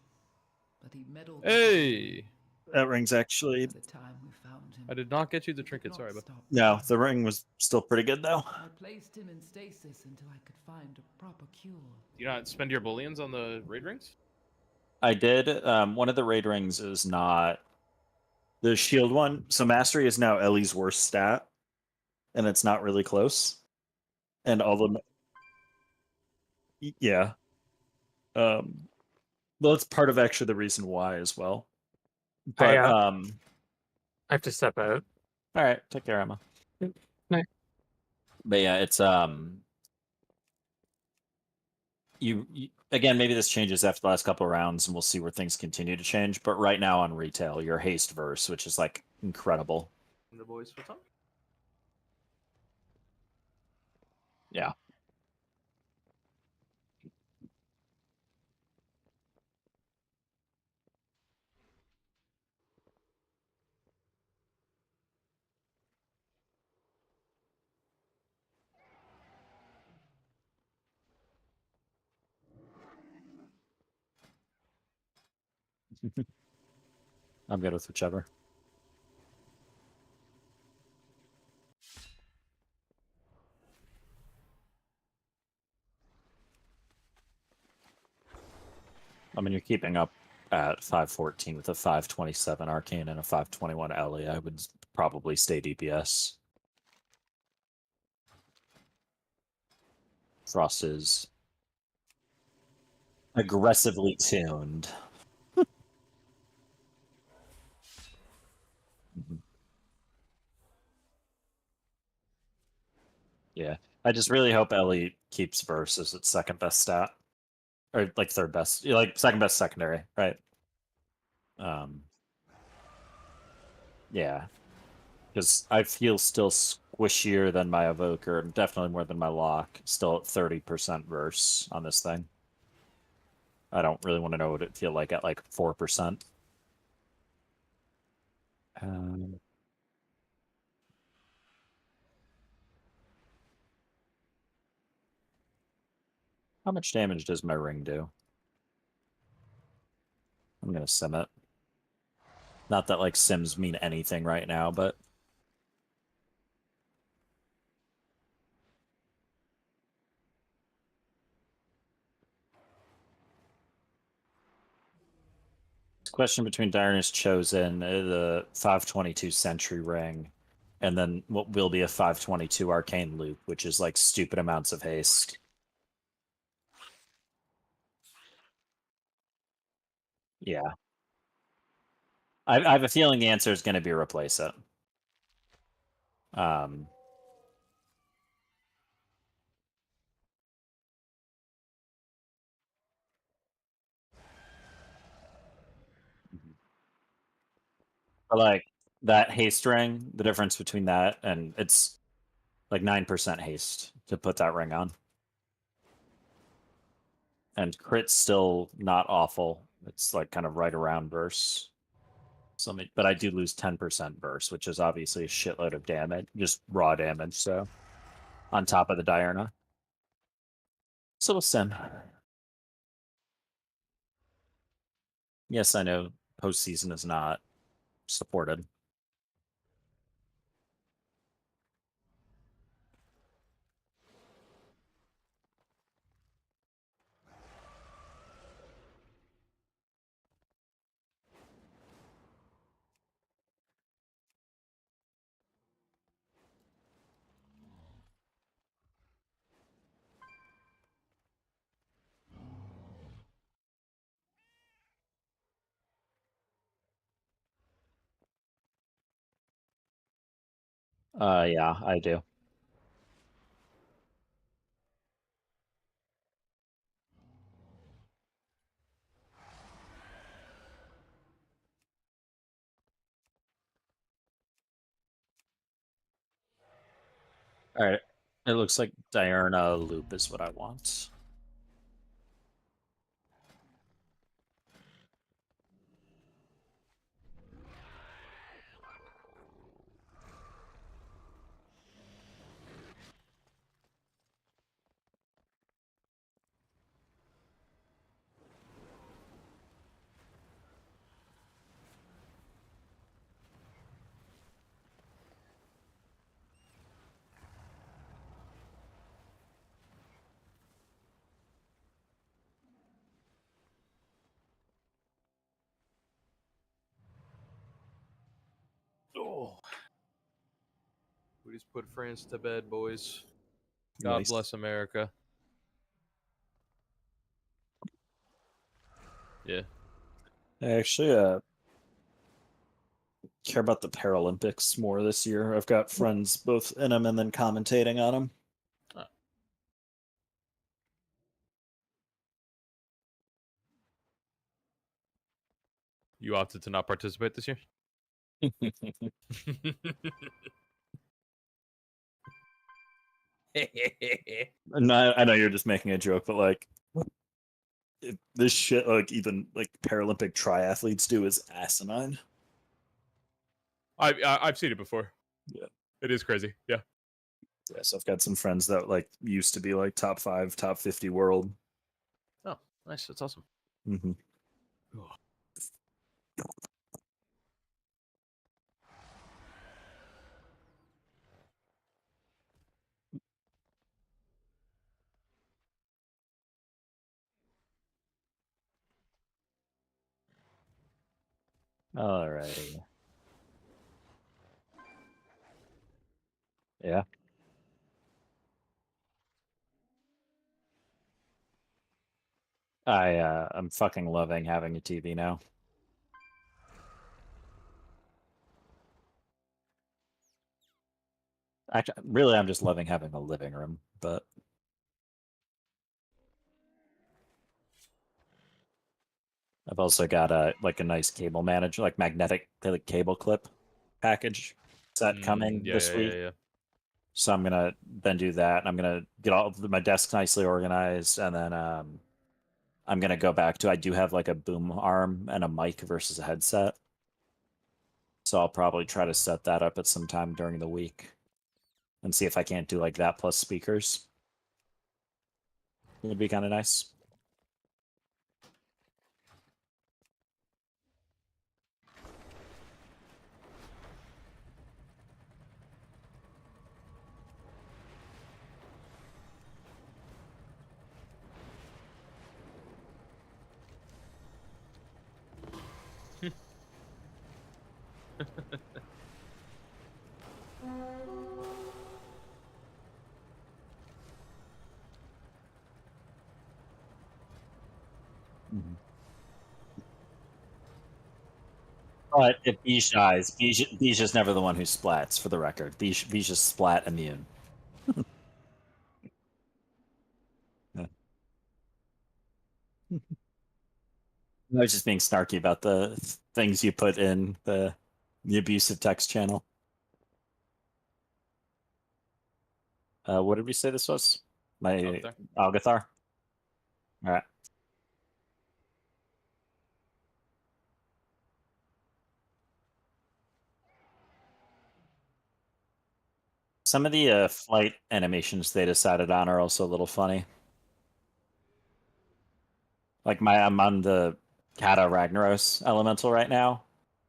but he meddled Hey! That ring's actually by the time we found him. I did not get you the he trinket, could sorry, not but stop no, bleeding. the ring was still pretty good though. I placed him in stasis until I could find a proper cure. you not spend your bullions on the raid rings? I did. One of the raid rings is not the shield one. So mastery is now Ellie's worst stat, and it's not really close. And all the yeah. Well, it's part of actually the reason why as well. But I have to step out. all right, take care, Emma. Night. But yeah, it's you again. Maybe this changes after the last couple of rounds, and we'll see where things continue to change. But right now on retail, your haste verse, which is like incredible. The boys for time? Yeah. I'm good with whichever. I mean, you're keeping up at 514 with a 527 Arcane and a 521 Ellie. I would probably stay DPS. Frost is aggressively tuned. Yeah, I just really hope Ellie keeps verse as its second best stat, or like third best, like second best secondary, right? Yeah, because I feel still squishier than my evoker, definitely more than my lock. Still at 30% verse on this thing. I don't really want to know what it feel like at like 4%. How much damage does my ring do? I'm gonna sim it. Not that like sims mean anything right now, but question between Diurnus Chosen, the 522 Sentry Ring, and then what will be a 522 Arcane Loop, which is like stupid amounts of haste. Yeah. I have a feeling the answer is going to be replace it. But like that haste ring, the difference between that and it's like 9% haste to put that ring on. And crit's still not awful. It's like kind of right around verse. But I do lose 10% verse, which is obviously a shitload of damage, just raw damage. So on top of the Diurna. So we'll sim. Yes, I know postseason is not supported. Yeah, I do. All right. It looks like Diurna loop is what I want. Oh. We just put France to bed, boys. God Nice. bless America. Yeah. I actually care about the Paralympics more this year. I've got friends both in them and then commentating on them. You opted to not participate this year? No, I know you're just making a joke, but like this shit, like even like Paralympic triathletes do is asinine. I've seen it before. Yeah, it is crazy. Yeah. Yeah, so I've got some friends that like used to be like top 5, top 50 world. Oh, nice. That's awesome. Mm-hmm. Alrighty. Yeah. I'm fucking loving having a TV now. Actually, really, I'm just loving having a living room, but I've also got a nice cable manager, like magnetic cable clip package set coming Yeah, this yeah, week. yeah. So I'm gonna then do that. And I'm gonna get all of my desk nicely organized, and then I'm gonna go back to I do have like a boom arm and a mic versus a headset. So I'll probably try to set that up at some time during the week and see if I can't do like that plus speakers. It'd be kind of nice. Mhm. But if Beige dies, Beige is never the one who splats, for the record. Beige is splat immune. Yeah. I was just being snarky about the things you put in the abusive text channel. What did we say this was? My Algathar. Algathar? Alright. Some of the flight animations they decided on are also a little funny. Like I'm on the Kata Ragnaros elemental right now,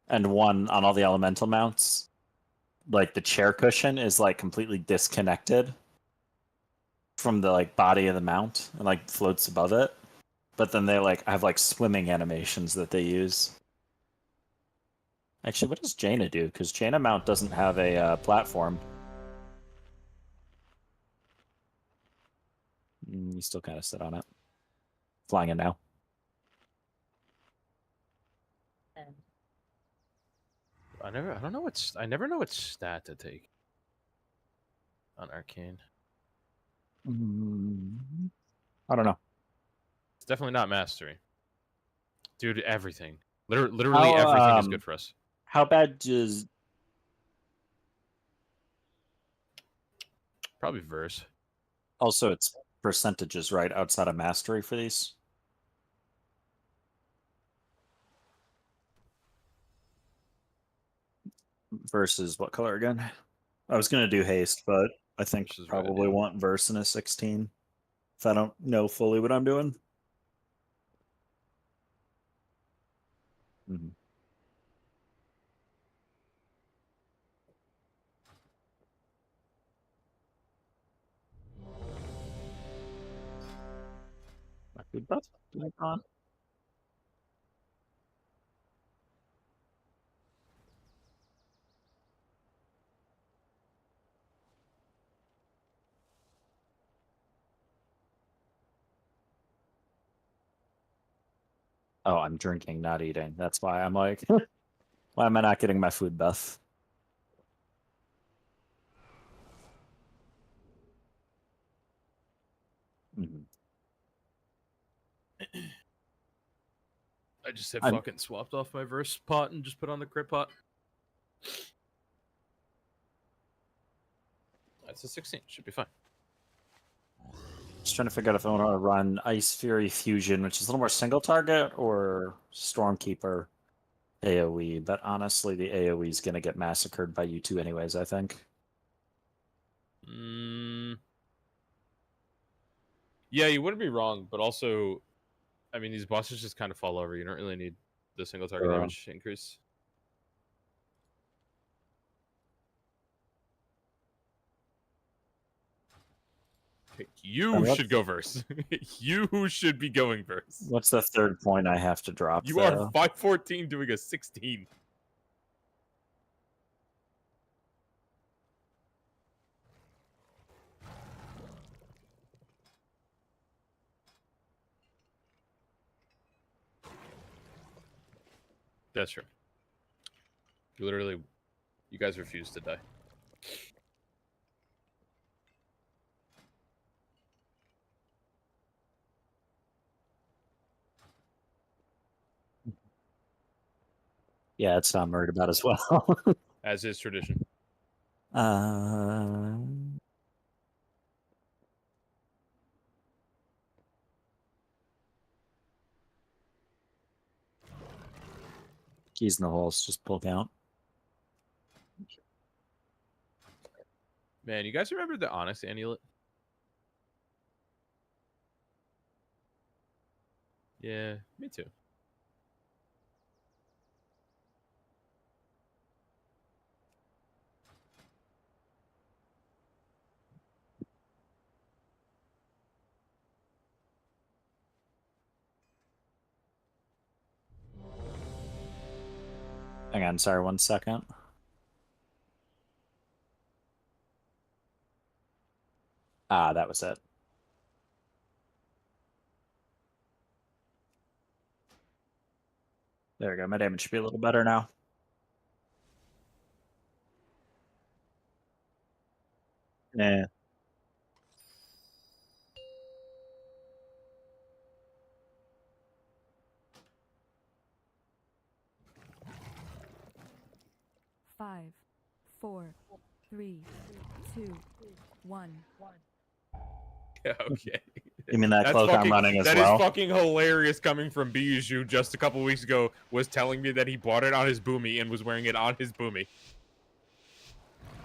and one on all the elemental mounts, like the chair cushion is like completely disconnected from the like body of the mount and like floats above it. But then they like have like swimming animations that they use. Actually, what does Jaina do? Because Jaina mount doesn't have a platform. You still kind of sit on it. Flying in now. I never know what stat to take on Arcane. I don't know. It's definitely not mastery. Dude, everything. Literally everything is good for us. How bad does... Probably verse. Also, it's percentages, right, outside of mastery for these? Versus what color again? I was going to do haste, but I think probably want verse in a 16 if I don't know fully what I'm doing. Mm-hmm. My food buff? On? Oh, I'm drinking, not eating. That's why I'm like, why am I not getting my food buff? Mm-hmm. I just have fucking swapped off my verse pot and just put on the crit pot. That's a 16. Should be fine. Just trying to figure out if I want to run Ice Fury Fusion, which is a little more single target, or Stormkeeper AoE. But honestly, the AoE is going to get massacred by you two anyways, I think. Yeah, you wouldn't be wrong, but also, I mean, these bosses just kind of fall over. You don't really need the single target Yeah. damage increase. You And should go first. You should be going first. What's the third point I have to drop? You though? are 514 doing a 16. That's true. You guys refuse to die. Yeah, it's not I'm worried about as well. As is tradition. uh, keys in the holes, just pull count. Man, you guys remember the Onyx Amulet? Yeah, me too. Hang on, sorry, 1 second. Ah, that was it. There we go. My damage should be a little better now. Yeah. Five, 4, 3, 2, 1. Yeah, okay. You mean that cloak I'm running as That well? is fucking hilarious coming from Bijou just a couple weeks ago was telling me that he bought it on his Boomy and was wearing it on his Boomy.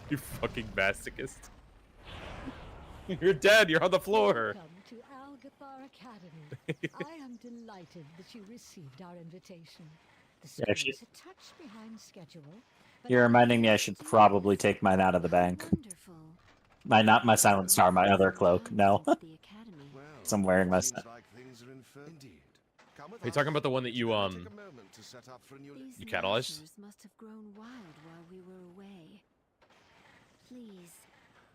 You fucking masochist. You're dead. You're on the floor. Welcome to Algathar Academy. I am delighted that you received our invitation. The school Yeah, if you- is a touch behind schedule. but You're I reminding me I hope should to probably make take mine out of the bank. Wonderful. Not my Silent Star, my other cloak. No. The academy. So I'm wearing my... Seems like things are in Indeed. Come with Are you us. talking about the one that you Take a moment to set up for a new These You catalyzed? monsters must have grown wild while we were away. Please,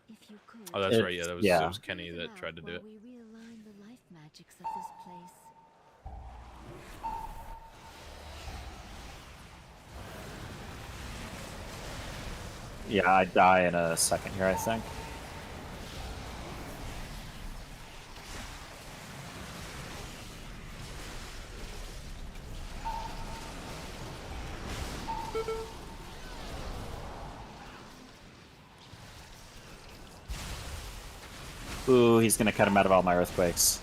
if you could. Oh, that's It- right. Yeah, that yeah. was Kenny clear them that out tried to do while it. We realign the life magics of this place. Yeah, I die in a second here, I think. Ooh, he's gonna cut him out of all my earthquakes.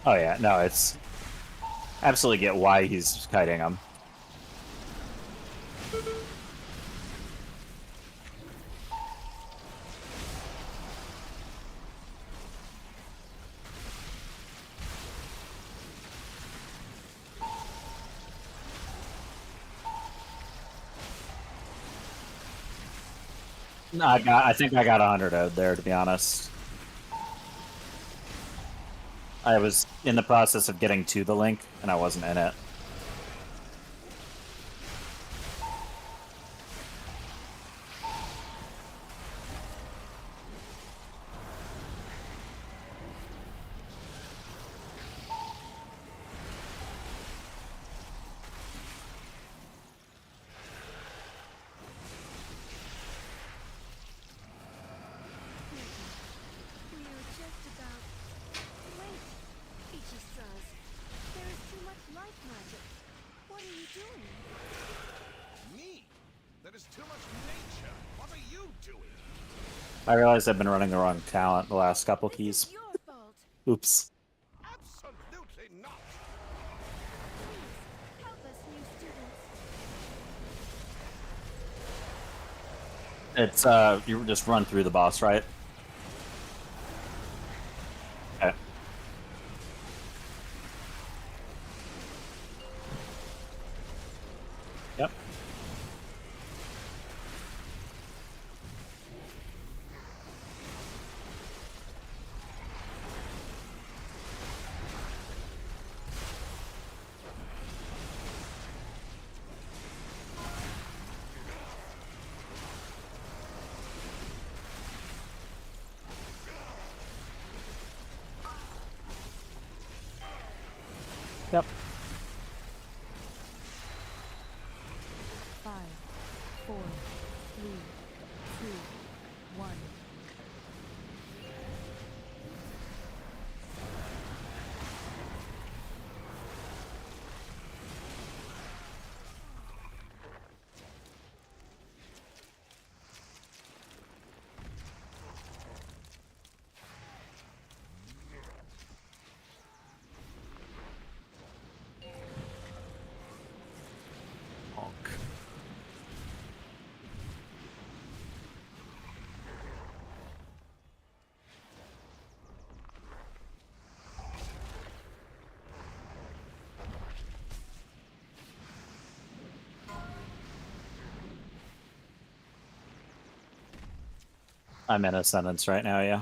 Oh yeah, no, it's absolutely get why he's kiting him. No, I think I got 100 out there, to be honest. I was in the process of getting to the link, and I wasn't in it. We are just about. Wait, Ichistra's. There is too much life magic. I realized I've been running the wrong talent the last couple keys. Your fault. Oops. Absolutely not. Please, help us, new students. It's you just run through the boss, right? Okay. Yep. Yep. 5, 4, 3, 2, 1. Honk. I'm in a sentence right now, yeah.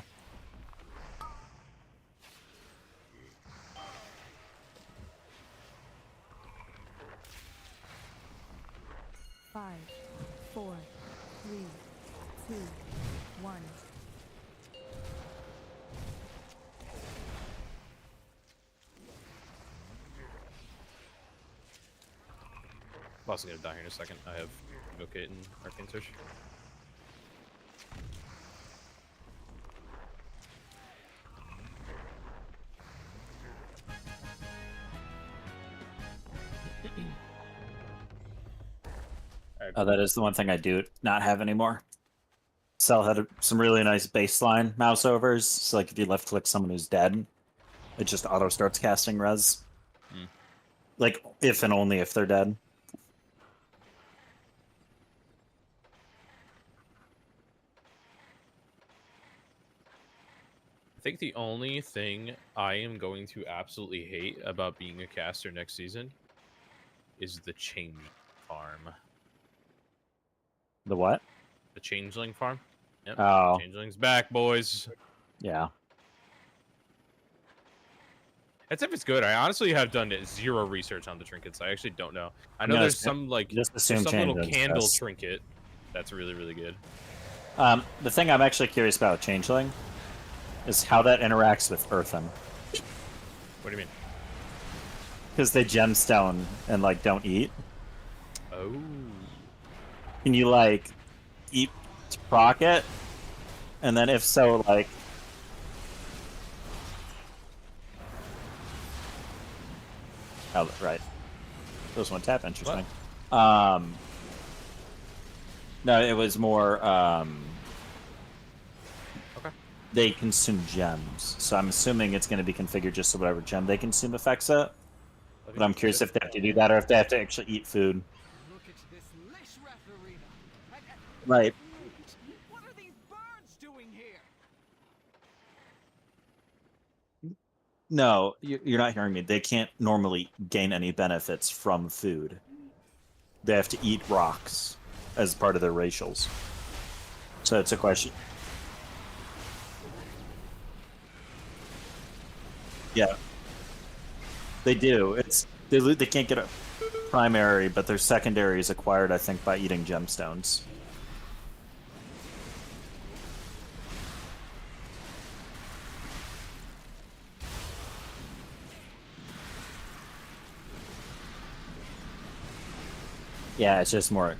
Five, 4, 3, 2, 1. Boss is gonna die here in a second. I have Invocate and Arcane Search. Oh, that is the one thing I do not have anymore. Cell had some really nice baseline mouse overs. So, like, if you left click someone who's dead, it just auto starts casting res. Hmm. Like, if and only if they're dead. I think the only thing I am going to absolutely hate about being a caster next season is the change farm. The what? The changeling farm. Yep. Oh. Changeling's back, boys. Yeah. That's if it's good. I honestly have done zero research on the trinkets. I actually don't know. I know No, there's just- some like just there's assume some little changeling's candle best. trinket that's really really good. The thing I'm actually curious about Changeling is how that interacts with Earthen. What do you mean? Because they gemstone and, like, don't eat. Oh. Can you, like, eat to proc it? And then if so, like... Oh, right. Those one tap, interesting. No, it was more, Okay. they consume gems. So I'm assuming it's going to be configured just so whatever gem they consume affects it. But I'm curious if they have to do that or if they have to actually eat food. Look at this Lishrath arena. Right. What are these birds doing here? No, you're not hearing me. They can't normally gain any benefits from food. They have to eat rocks as part of their racials. So it's a question. Yeah. They do. They can't get a primary, but their secondary is acquired, I think, by eating gemstones. Yeah, it's just more.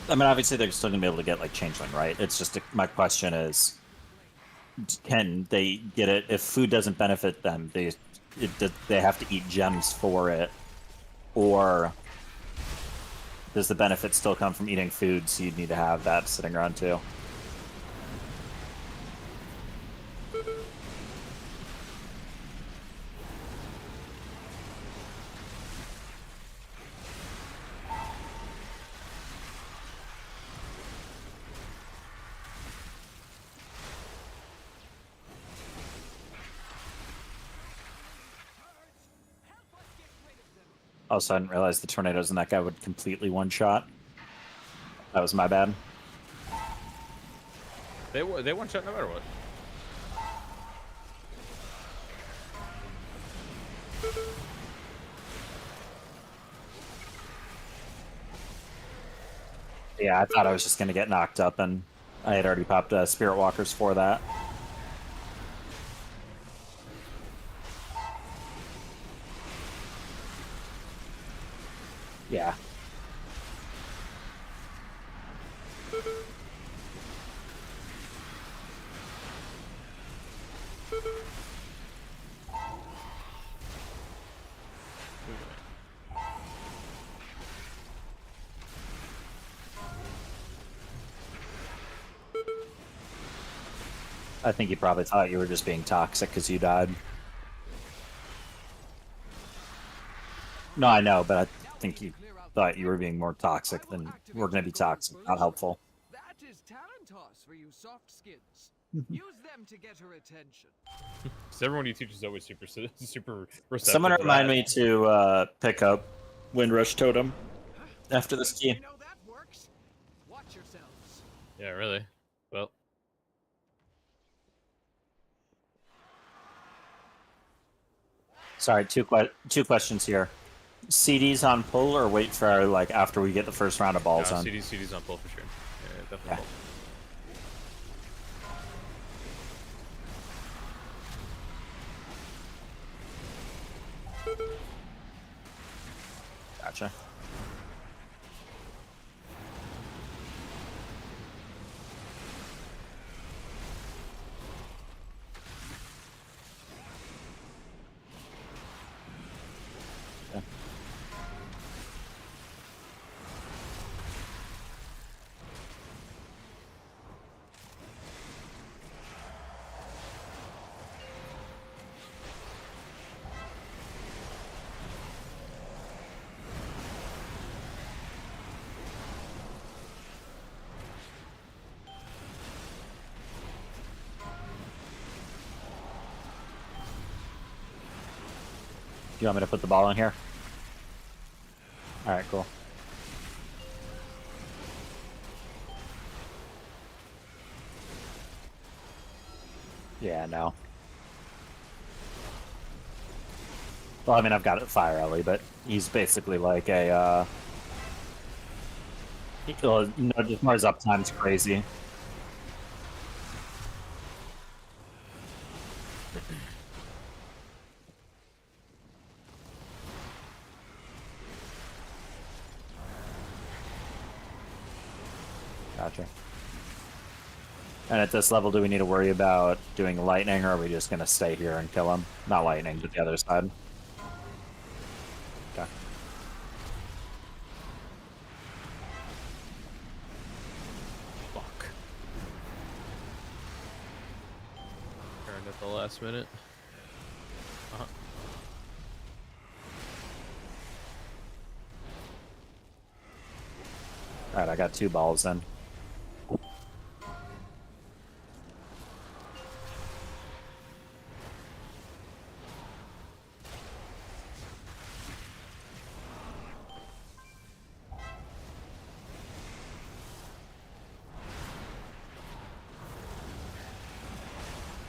I mean, obviously they're still gonna be able to get like Changeling, right? It's just my question is, can they get it if food doesn't benefit them? They have to eat gems for it, or does the benefit still come from eating food? So you'd need to have that sitting around too. Also, I didn't realize the tornadoes and that guy would completely one-shot. That was my bad. They one shot no matter what. Yeah, I thought I was just going to get knocked up, and I had already popped Spirit Walkers for that. Yeah. I think you probably thought you were just being toxic because you died. No, I know, but I think you thought you were being more toxic than we're going to be toxic. Not helpful. That is Talentos for you soft skins. Mm-hmm. Use them to get her attention. Because everyone you teach is always super receptive. Someone to remind that. me to pick up Windrush Totem after this You key. know that works. Watch yourselves. Yeah, really. Well, Sorry, two questions here. CDs on pull or wait for like after we get the first round of balls on? CD's on pull for sure. Yeah, definitely. Yeah. Pull. Gotcha. Yeah. You want me to put the ball in here? Alright, cool. Yeah, no. Well, I mean, I've got it Fire Ellie, but he's basically like a, well, no, just more his uptime's crazy. Gotcha. And at this level, do we need to worry about doing lightning, or are we just going to stay here and kill him? Not lightning, but the other side. Okay. Fuck. Turned at the last minute. Uh-huh. Alright, I got 2 balls then.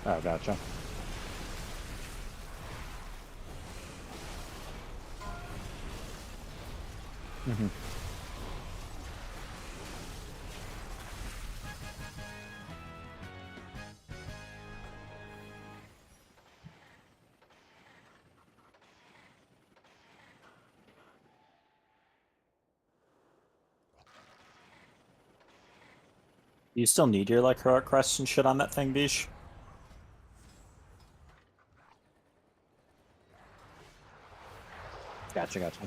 Oh, gotcha. Mm-hmm. You still need your like heroic crest and shit on that thing, Bish? Gotcha, gotcha.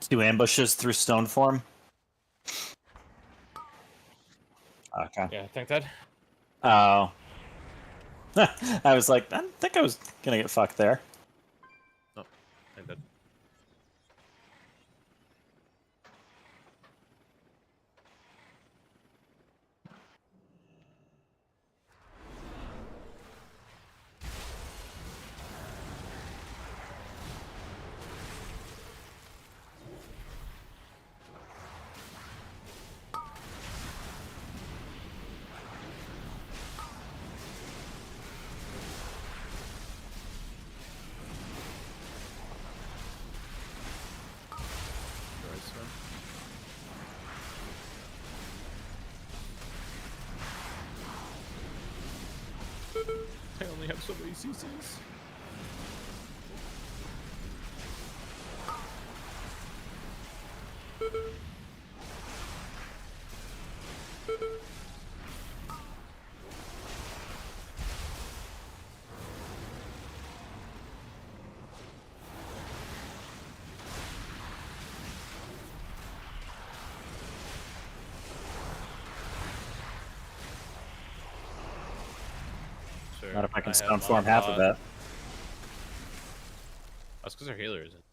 2 ambushes through stone form. Okay. Yeah, think that. Oh. I was like, I think I was gonna get fucked there. Oh, think that. I only have so many CCs. Sure. Not if I can have stone form half of mod. that. That's because our healer isn't.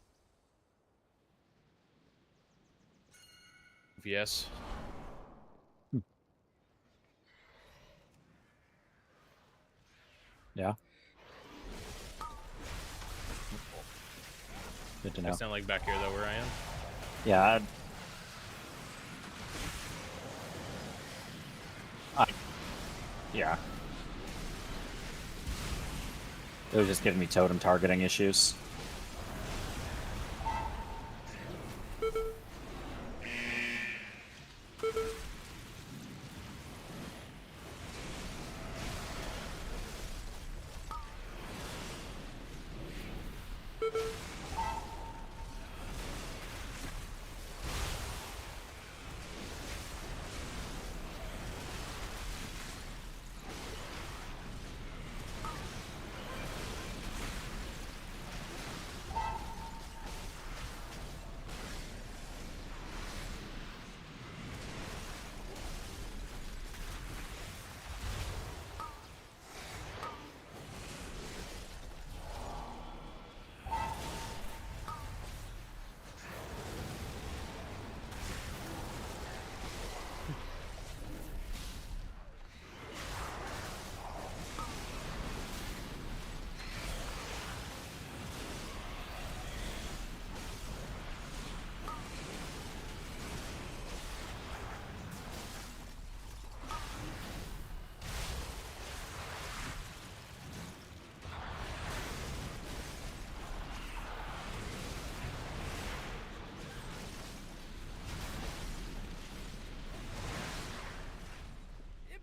VS. Yeah. Good to I know. sound like back here though, where I am. Yeah. Yeah. It was just giving me totem targeting issues.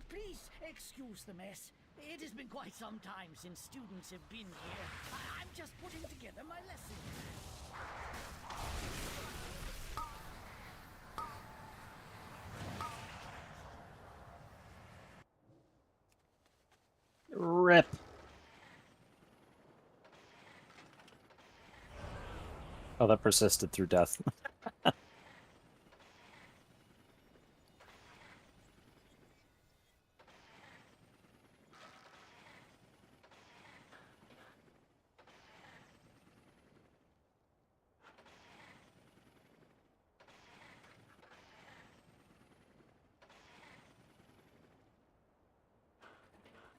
Please excuse the mess. It has been quite some time since students have been here. I'm just putting together my lesson. Rip. Oh, that persisted through death.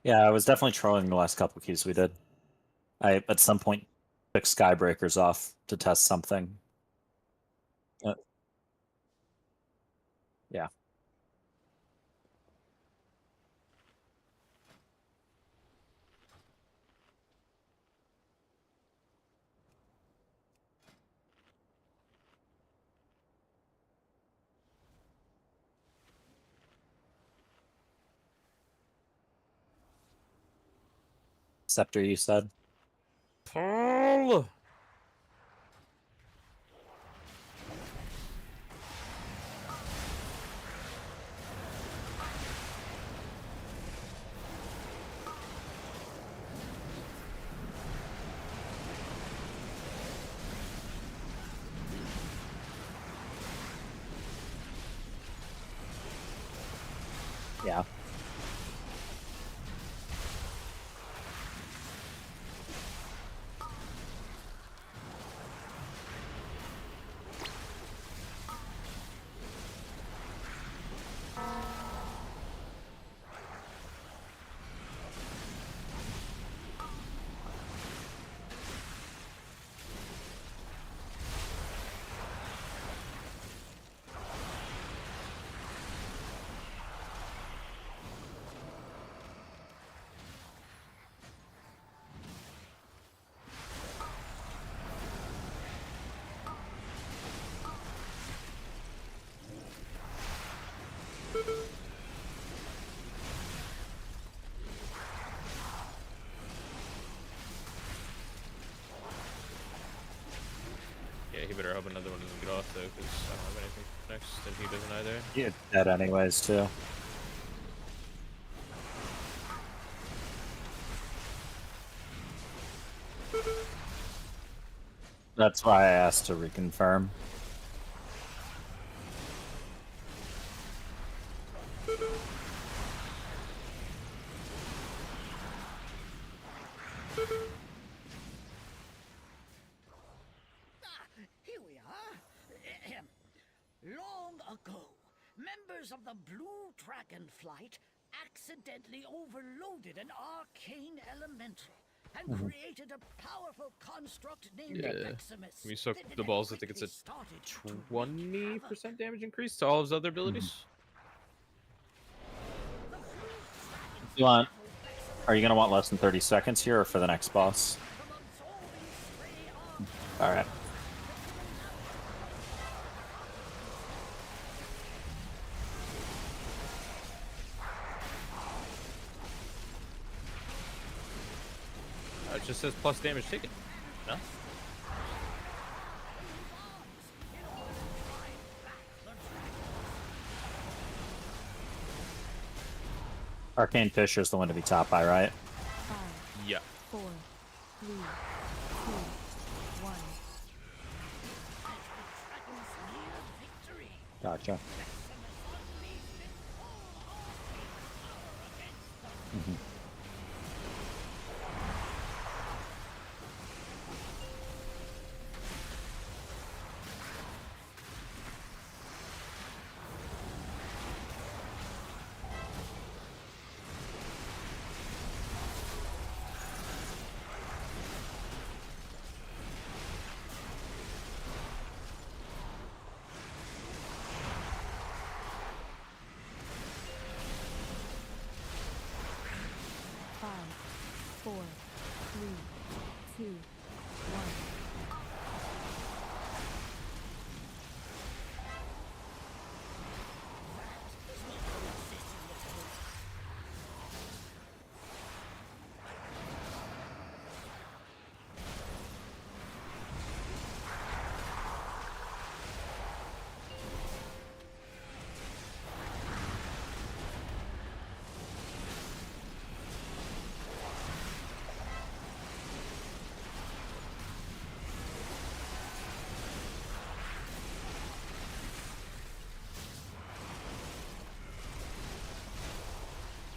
Yeah, I was definitely trolling the last couple keys we did. I, at some point, took Skybreakers off to test something. Yeah. Scepter, you said? Paul! he better hope another one doesn't get off though, because I don't have anything next, and he doesn't either. You're dead anyways, too. That's why I asked to reconfirm. Here we are. Ahem. Long ago, members of the Blue Dragon Flight accidentally overloaded an arcane elemental and created a powerful construct named Maximus. When you suck that the balls, I think it's quickly a started to 20% damage increase to all of his other abilities. You want? Are you gonna want less than 30 seconds here, or for the next boss? All right. It just says plus damage taken. No? Arcane Fisher is the one to be top by, right? 5, Yeah. 4, 3, 2, 1. Gotcha. Five, 4, 3, 2, 1.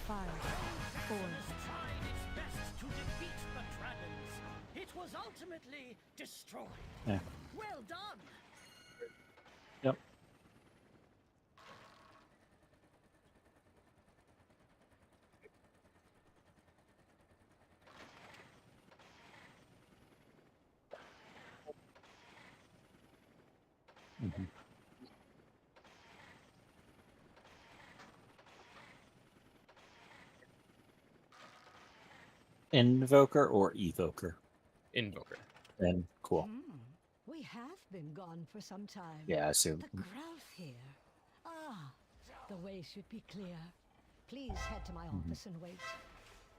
Five, 4. tried its best to defeat the dragons. It was ultimately destroyed. Yeah. Well done. Yep. Invoker or Evoker? Invoker. And cool. We have been gone for some time. Yeah, I assume. The Growth here. Ah, the way should be clear. Please head to my office and wait.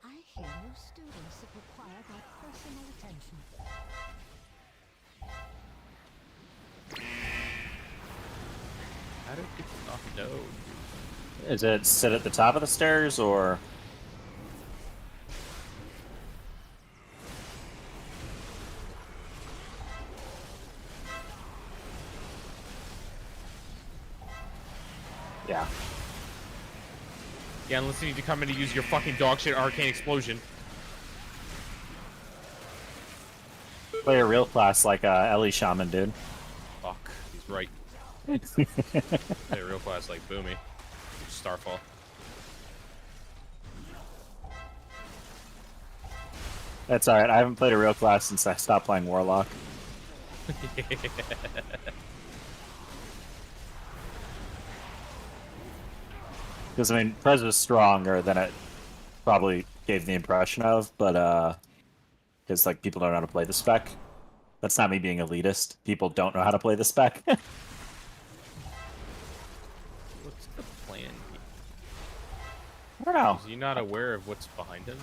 I hear new students that require my personal attention. How did people not know? Is it sit at the top of the stairs, or? Yeah. Yeah, unless you need to come in to use your fucking dog shit arcane explosion. Play a real class like Ellie Shaman, dude. Fuck, he's right. Play a real class like Boomy. Starfall. That's alright, I haven't played a real class since I stopped playing Warlock. Because, I mean, Prez was stronger than it probably gave the impression of, but, because, like, people don't know how to play the spec. That's not me being elitist. People don't know how to play the spec. What's the plan here? I don't know. Is he not aware of what's behind him?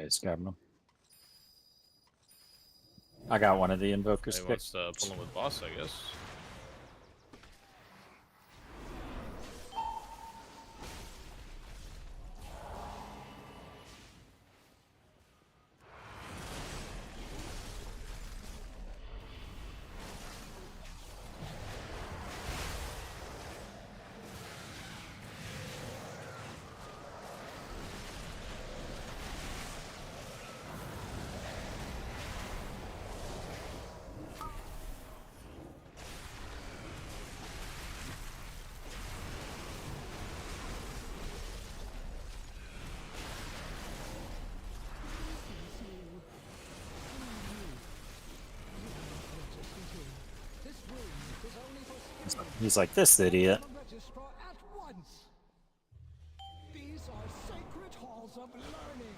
he's grabbing them. I got one of the invokers He picked. wants to pull him with boss, I guess. He's like, this idiot. Registrar at once. These are sacred halls of learning.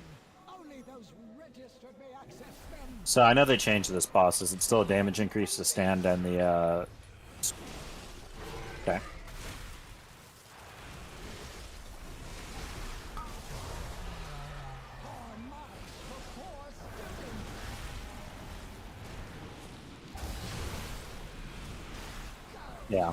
Only those registered may access them. So I know they changed this boss. Is it still a damage increase to stand and the Okay. Yeah.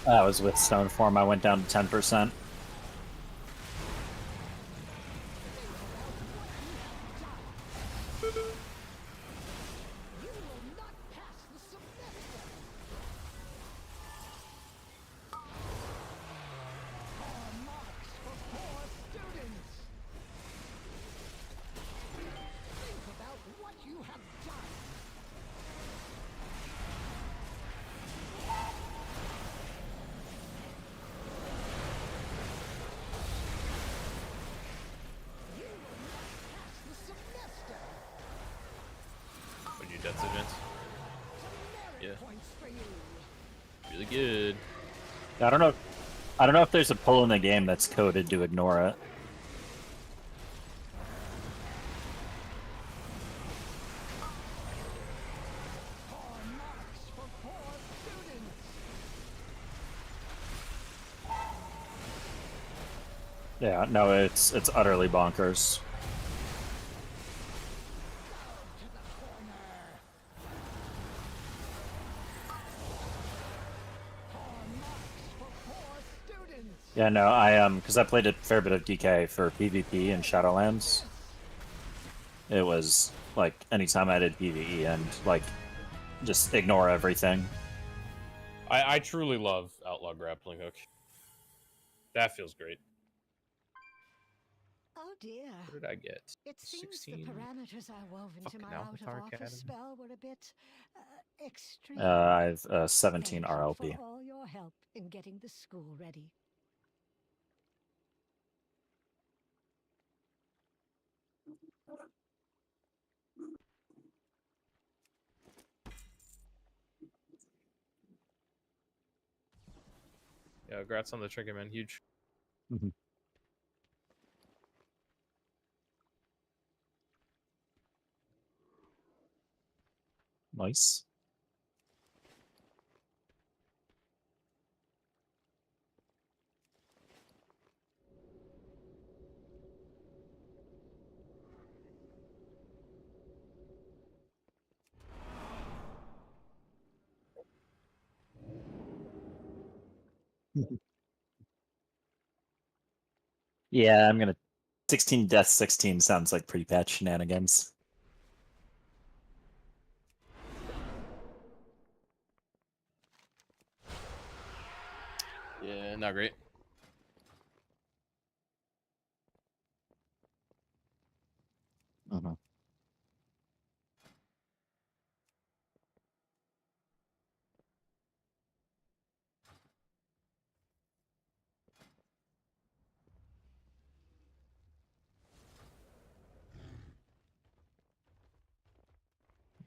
That was with stone form. I went down to 10%. What'd you death events? Yeah. Really good. I don't know. I don't know if there's a pull in the game that's coded to ignore it. Yeah, no, it's utterly bonkers. Yeah, no, because I played a fair bit of DK for PvP in Shadowlands. It was like anytime I did PvE and like just ignore everything. I truly love Outlaw Grappling Hook. That feels great. Oh dear. What did I get? It seems 16? the parameters I wove into Fucking my out of Avatar office Academy. spell were a bit extreme. I have 17 Thank you RLP. for all your help in getting the school ready. Yeah, congrats on the trinket, man. Huge. Mhm. Nice. Yeah, I'm gonna 16 death 16 sounds like pre-patch shenanigans. Yeah, not great. Mhm.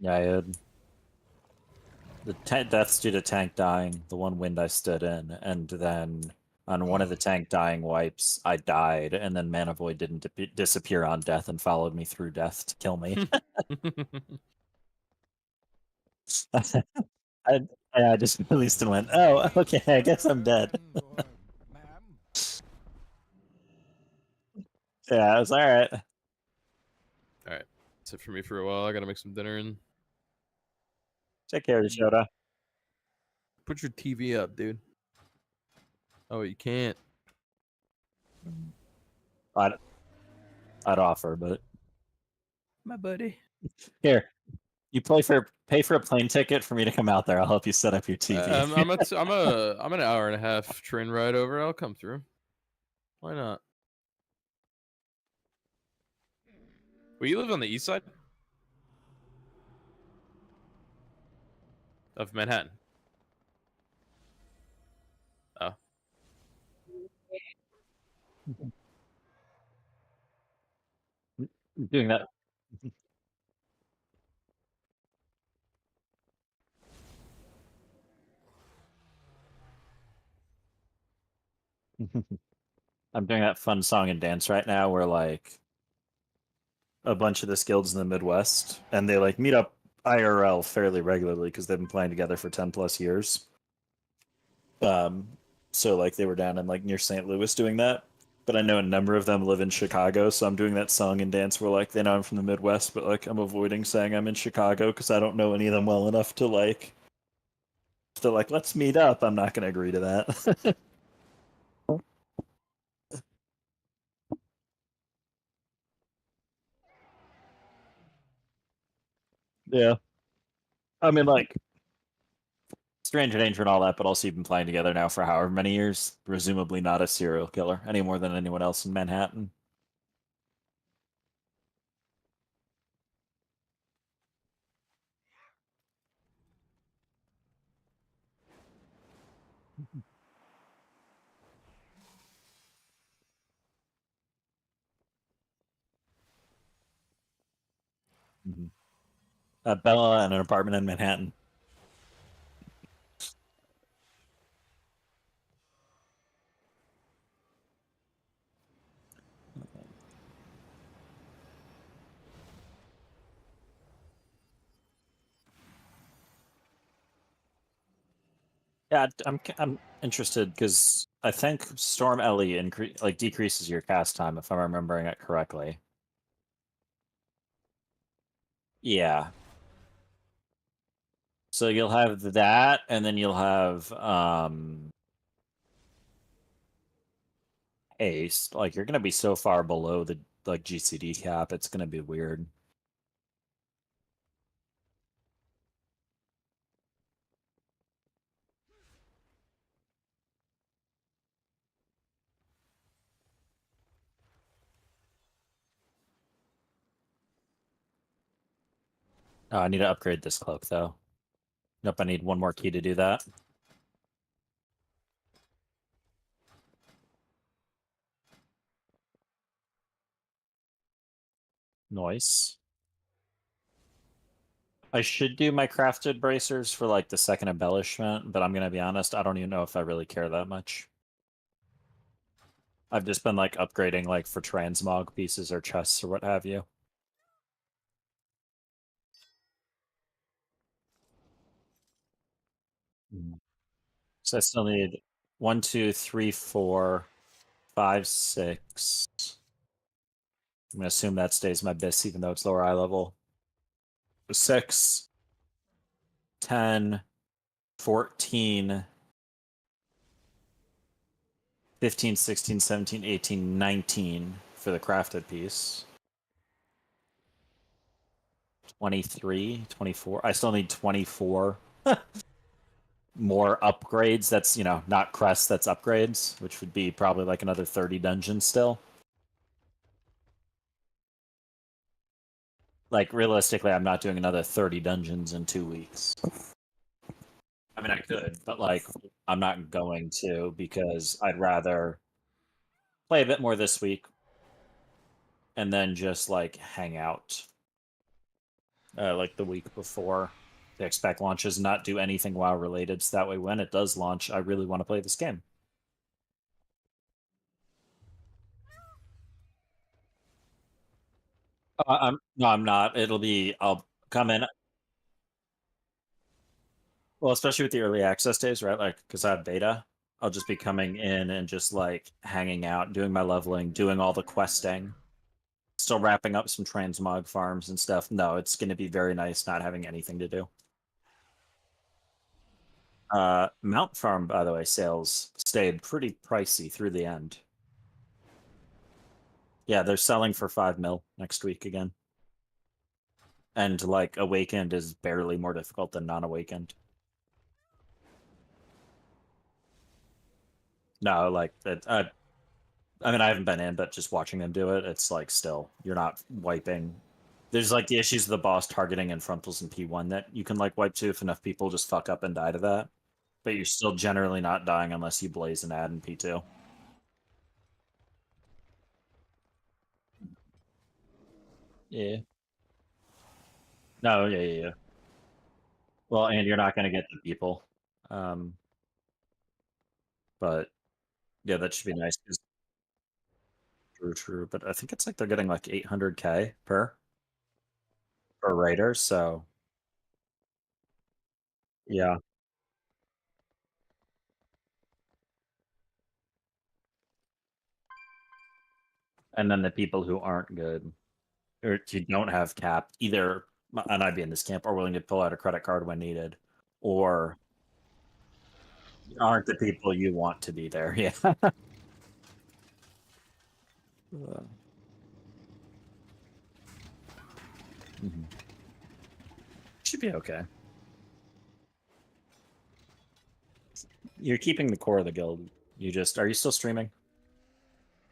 Yeah, I had the deaths due to tank dying, the one wind I stood in, and then on one of the tank dying wipes, I died, and then Mana Void didn't disappear on death and followed me through death to kill me. I just released and went, oh, okay, I guess I'm dead. Yeah, I was alright. Alright. That's it for me for a while. I gotta make some dinner and Take care, Yoda. put your TV up, dude. Oh, you can't. I'd offer, but My buddy. here, you pay for a plane ticket for me to come out there. I'll help you set up your TV. I'm an hour and a half train ride over. I'll come through. Why not? Well, you live on the east side of Manhattan. Oh. Doing that. I'm doing that fun song and dance right now where like a bunch of the guilds in the Midwest and they like meet up IRL fairly regularly because they've been playing together for 10 plus years. So like they were down in like near St. Louis doing that. But I know a number of them live in Chicago, so I'm doing that song and dance where like they know I'm from the Midwest, but like I'm avoiding saying I'm in Chicago because I don't know any of them well enough to like let's meet up. I'm not gonna agree to that. Yeah. I mean like Stranger Danger and all that, but also you've been playing together now for however many years. Presumably not a serial killer any more than anyone else in Manhattan. Bella and an apartment in Manhattan. Yeah, I'm interested because I think Storm Ellie decreases your cast time if I'm remembering it correctly. Yeah. So you'll have that, and then you'll have haste. Like you're gonna be so far below the like GCD cap, it's gonna be weird. Oh, I need to upgrade this cloak though. Nope, I need one more key to do that. Nice. I should do my crafted bracers for like the second embellishment, but I'm gonna be honest, I don't even know if I really care that much. I've just been like upgrading like for transmog pieces or chests or what have you. So I still need 1, 2, 3, 4, 5, 6. I'm gonna assume that stays my bis even though it's lower eye level. 6, 10, 14, 15, 16, 17, 18, 19 for the crafted piece. 23, 24. I still need 24 more upgrades. That's, you know, not crests, that's upgrades, which would be probably like another 30 dungeons still. Like, realistically, I'm not doing another 30 dungeons in 2 weeks. I mean, I could, but like, I'm not going to because I'd rather play a bit more this week and then just like hang out like the week before the expect launches, not do anything WoW related, so that way when it does launch, I really want to play this game. I'm not. I'll come in. Well, especially with the early access days, right? Like, because I have beta, I'll just be coming in and just like hanging out, doing my leveling, doing all the questing, still wrapping up some transmog farms and stuff. No, it's going to be very nice not having anything to do. Mount Farm, by the way, sales stayed pretty pricey through the end. Yeah, they're selling for 5 mil next week again. And like Awakened is barely more difficult than non-Awakened. No, like that. I mean, I haven't been in, but just watching them do it, it's like still you're not wiping. There's like the issues of the boss targeting in frontals and P1 that you can like wipe to if enough people just fuck up and die to that. But you're still generally not dying unless you blaze an ad in P2. Yeah. No, yeah. Well, and you're not going to get the people. But yeah, that should be nice. True. But I think it's like they're getting like 800K per writer, so yeah. And then the people who aren't good or who don't have cap either, and I'd be in this camp, are willing to pull out a credit card when needed, or aren't the people you want to be there. Yeah. Should be okay. You're keeping the core of the guild. Are you still streaming?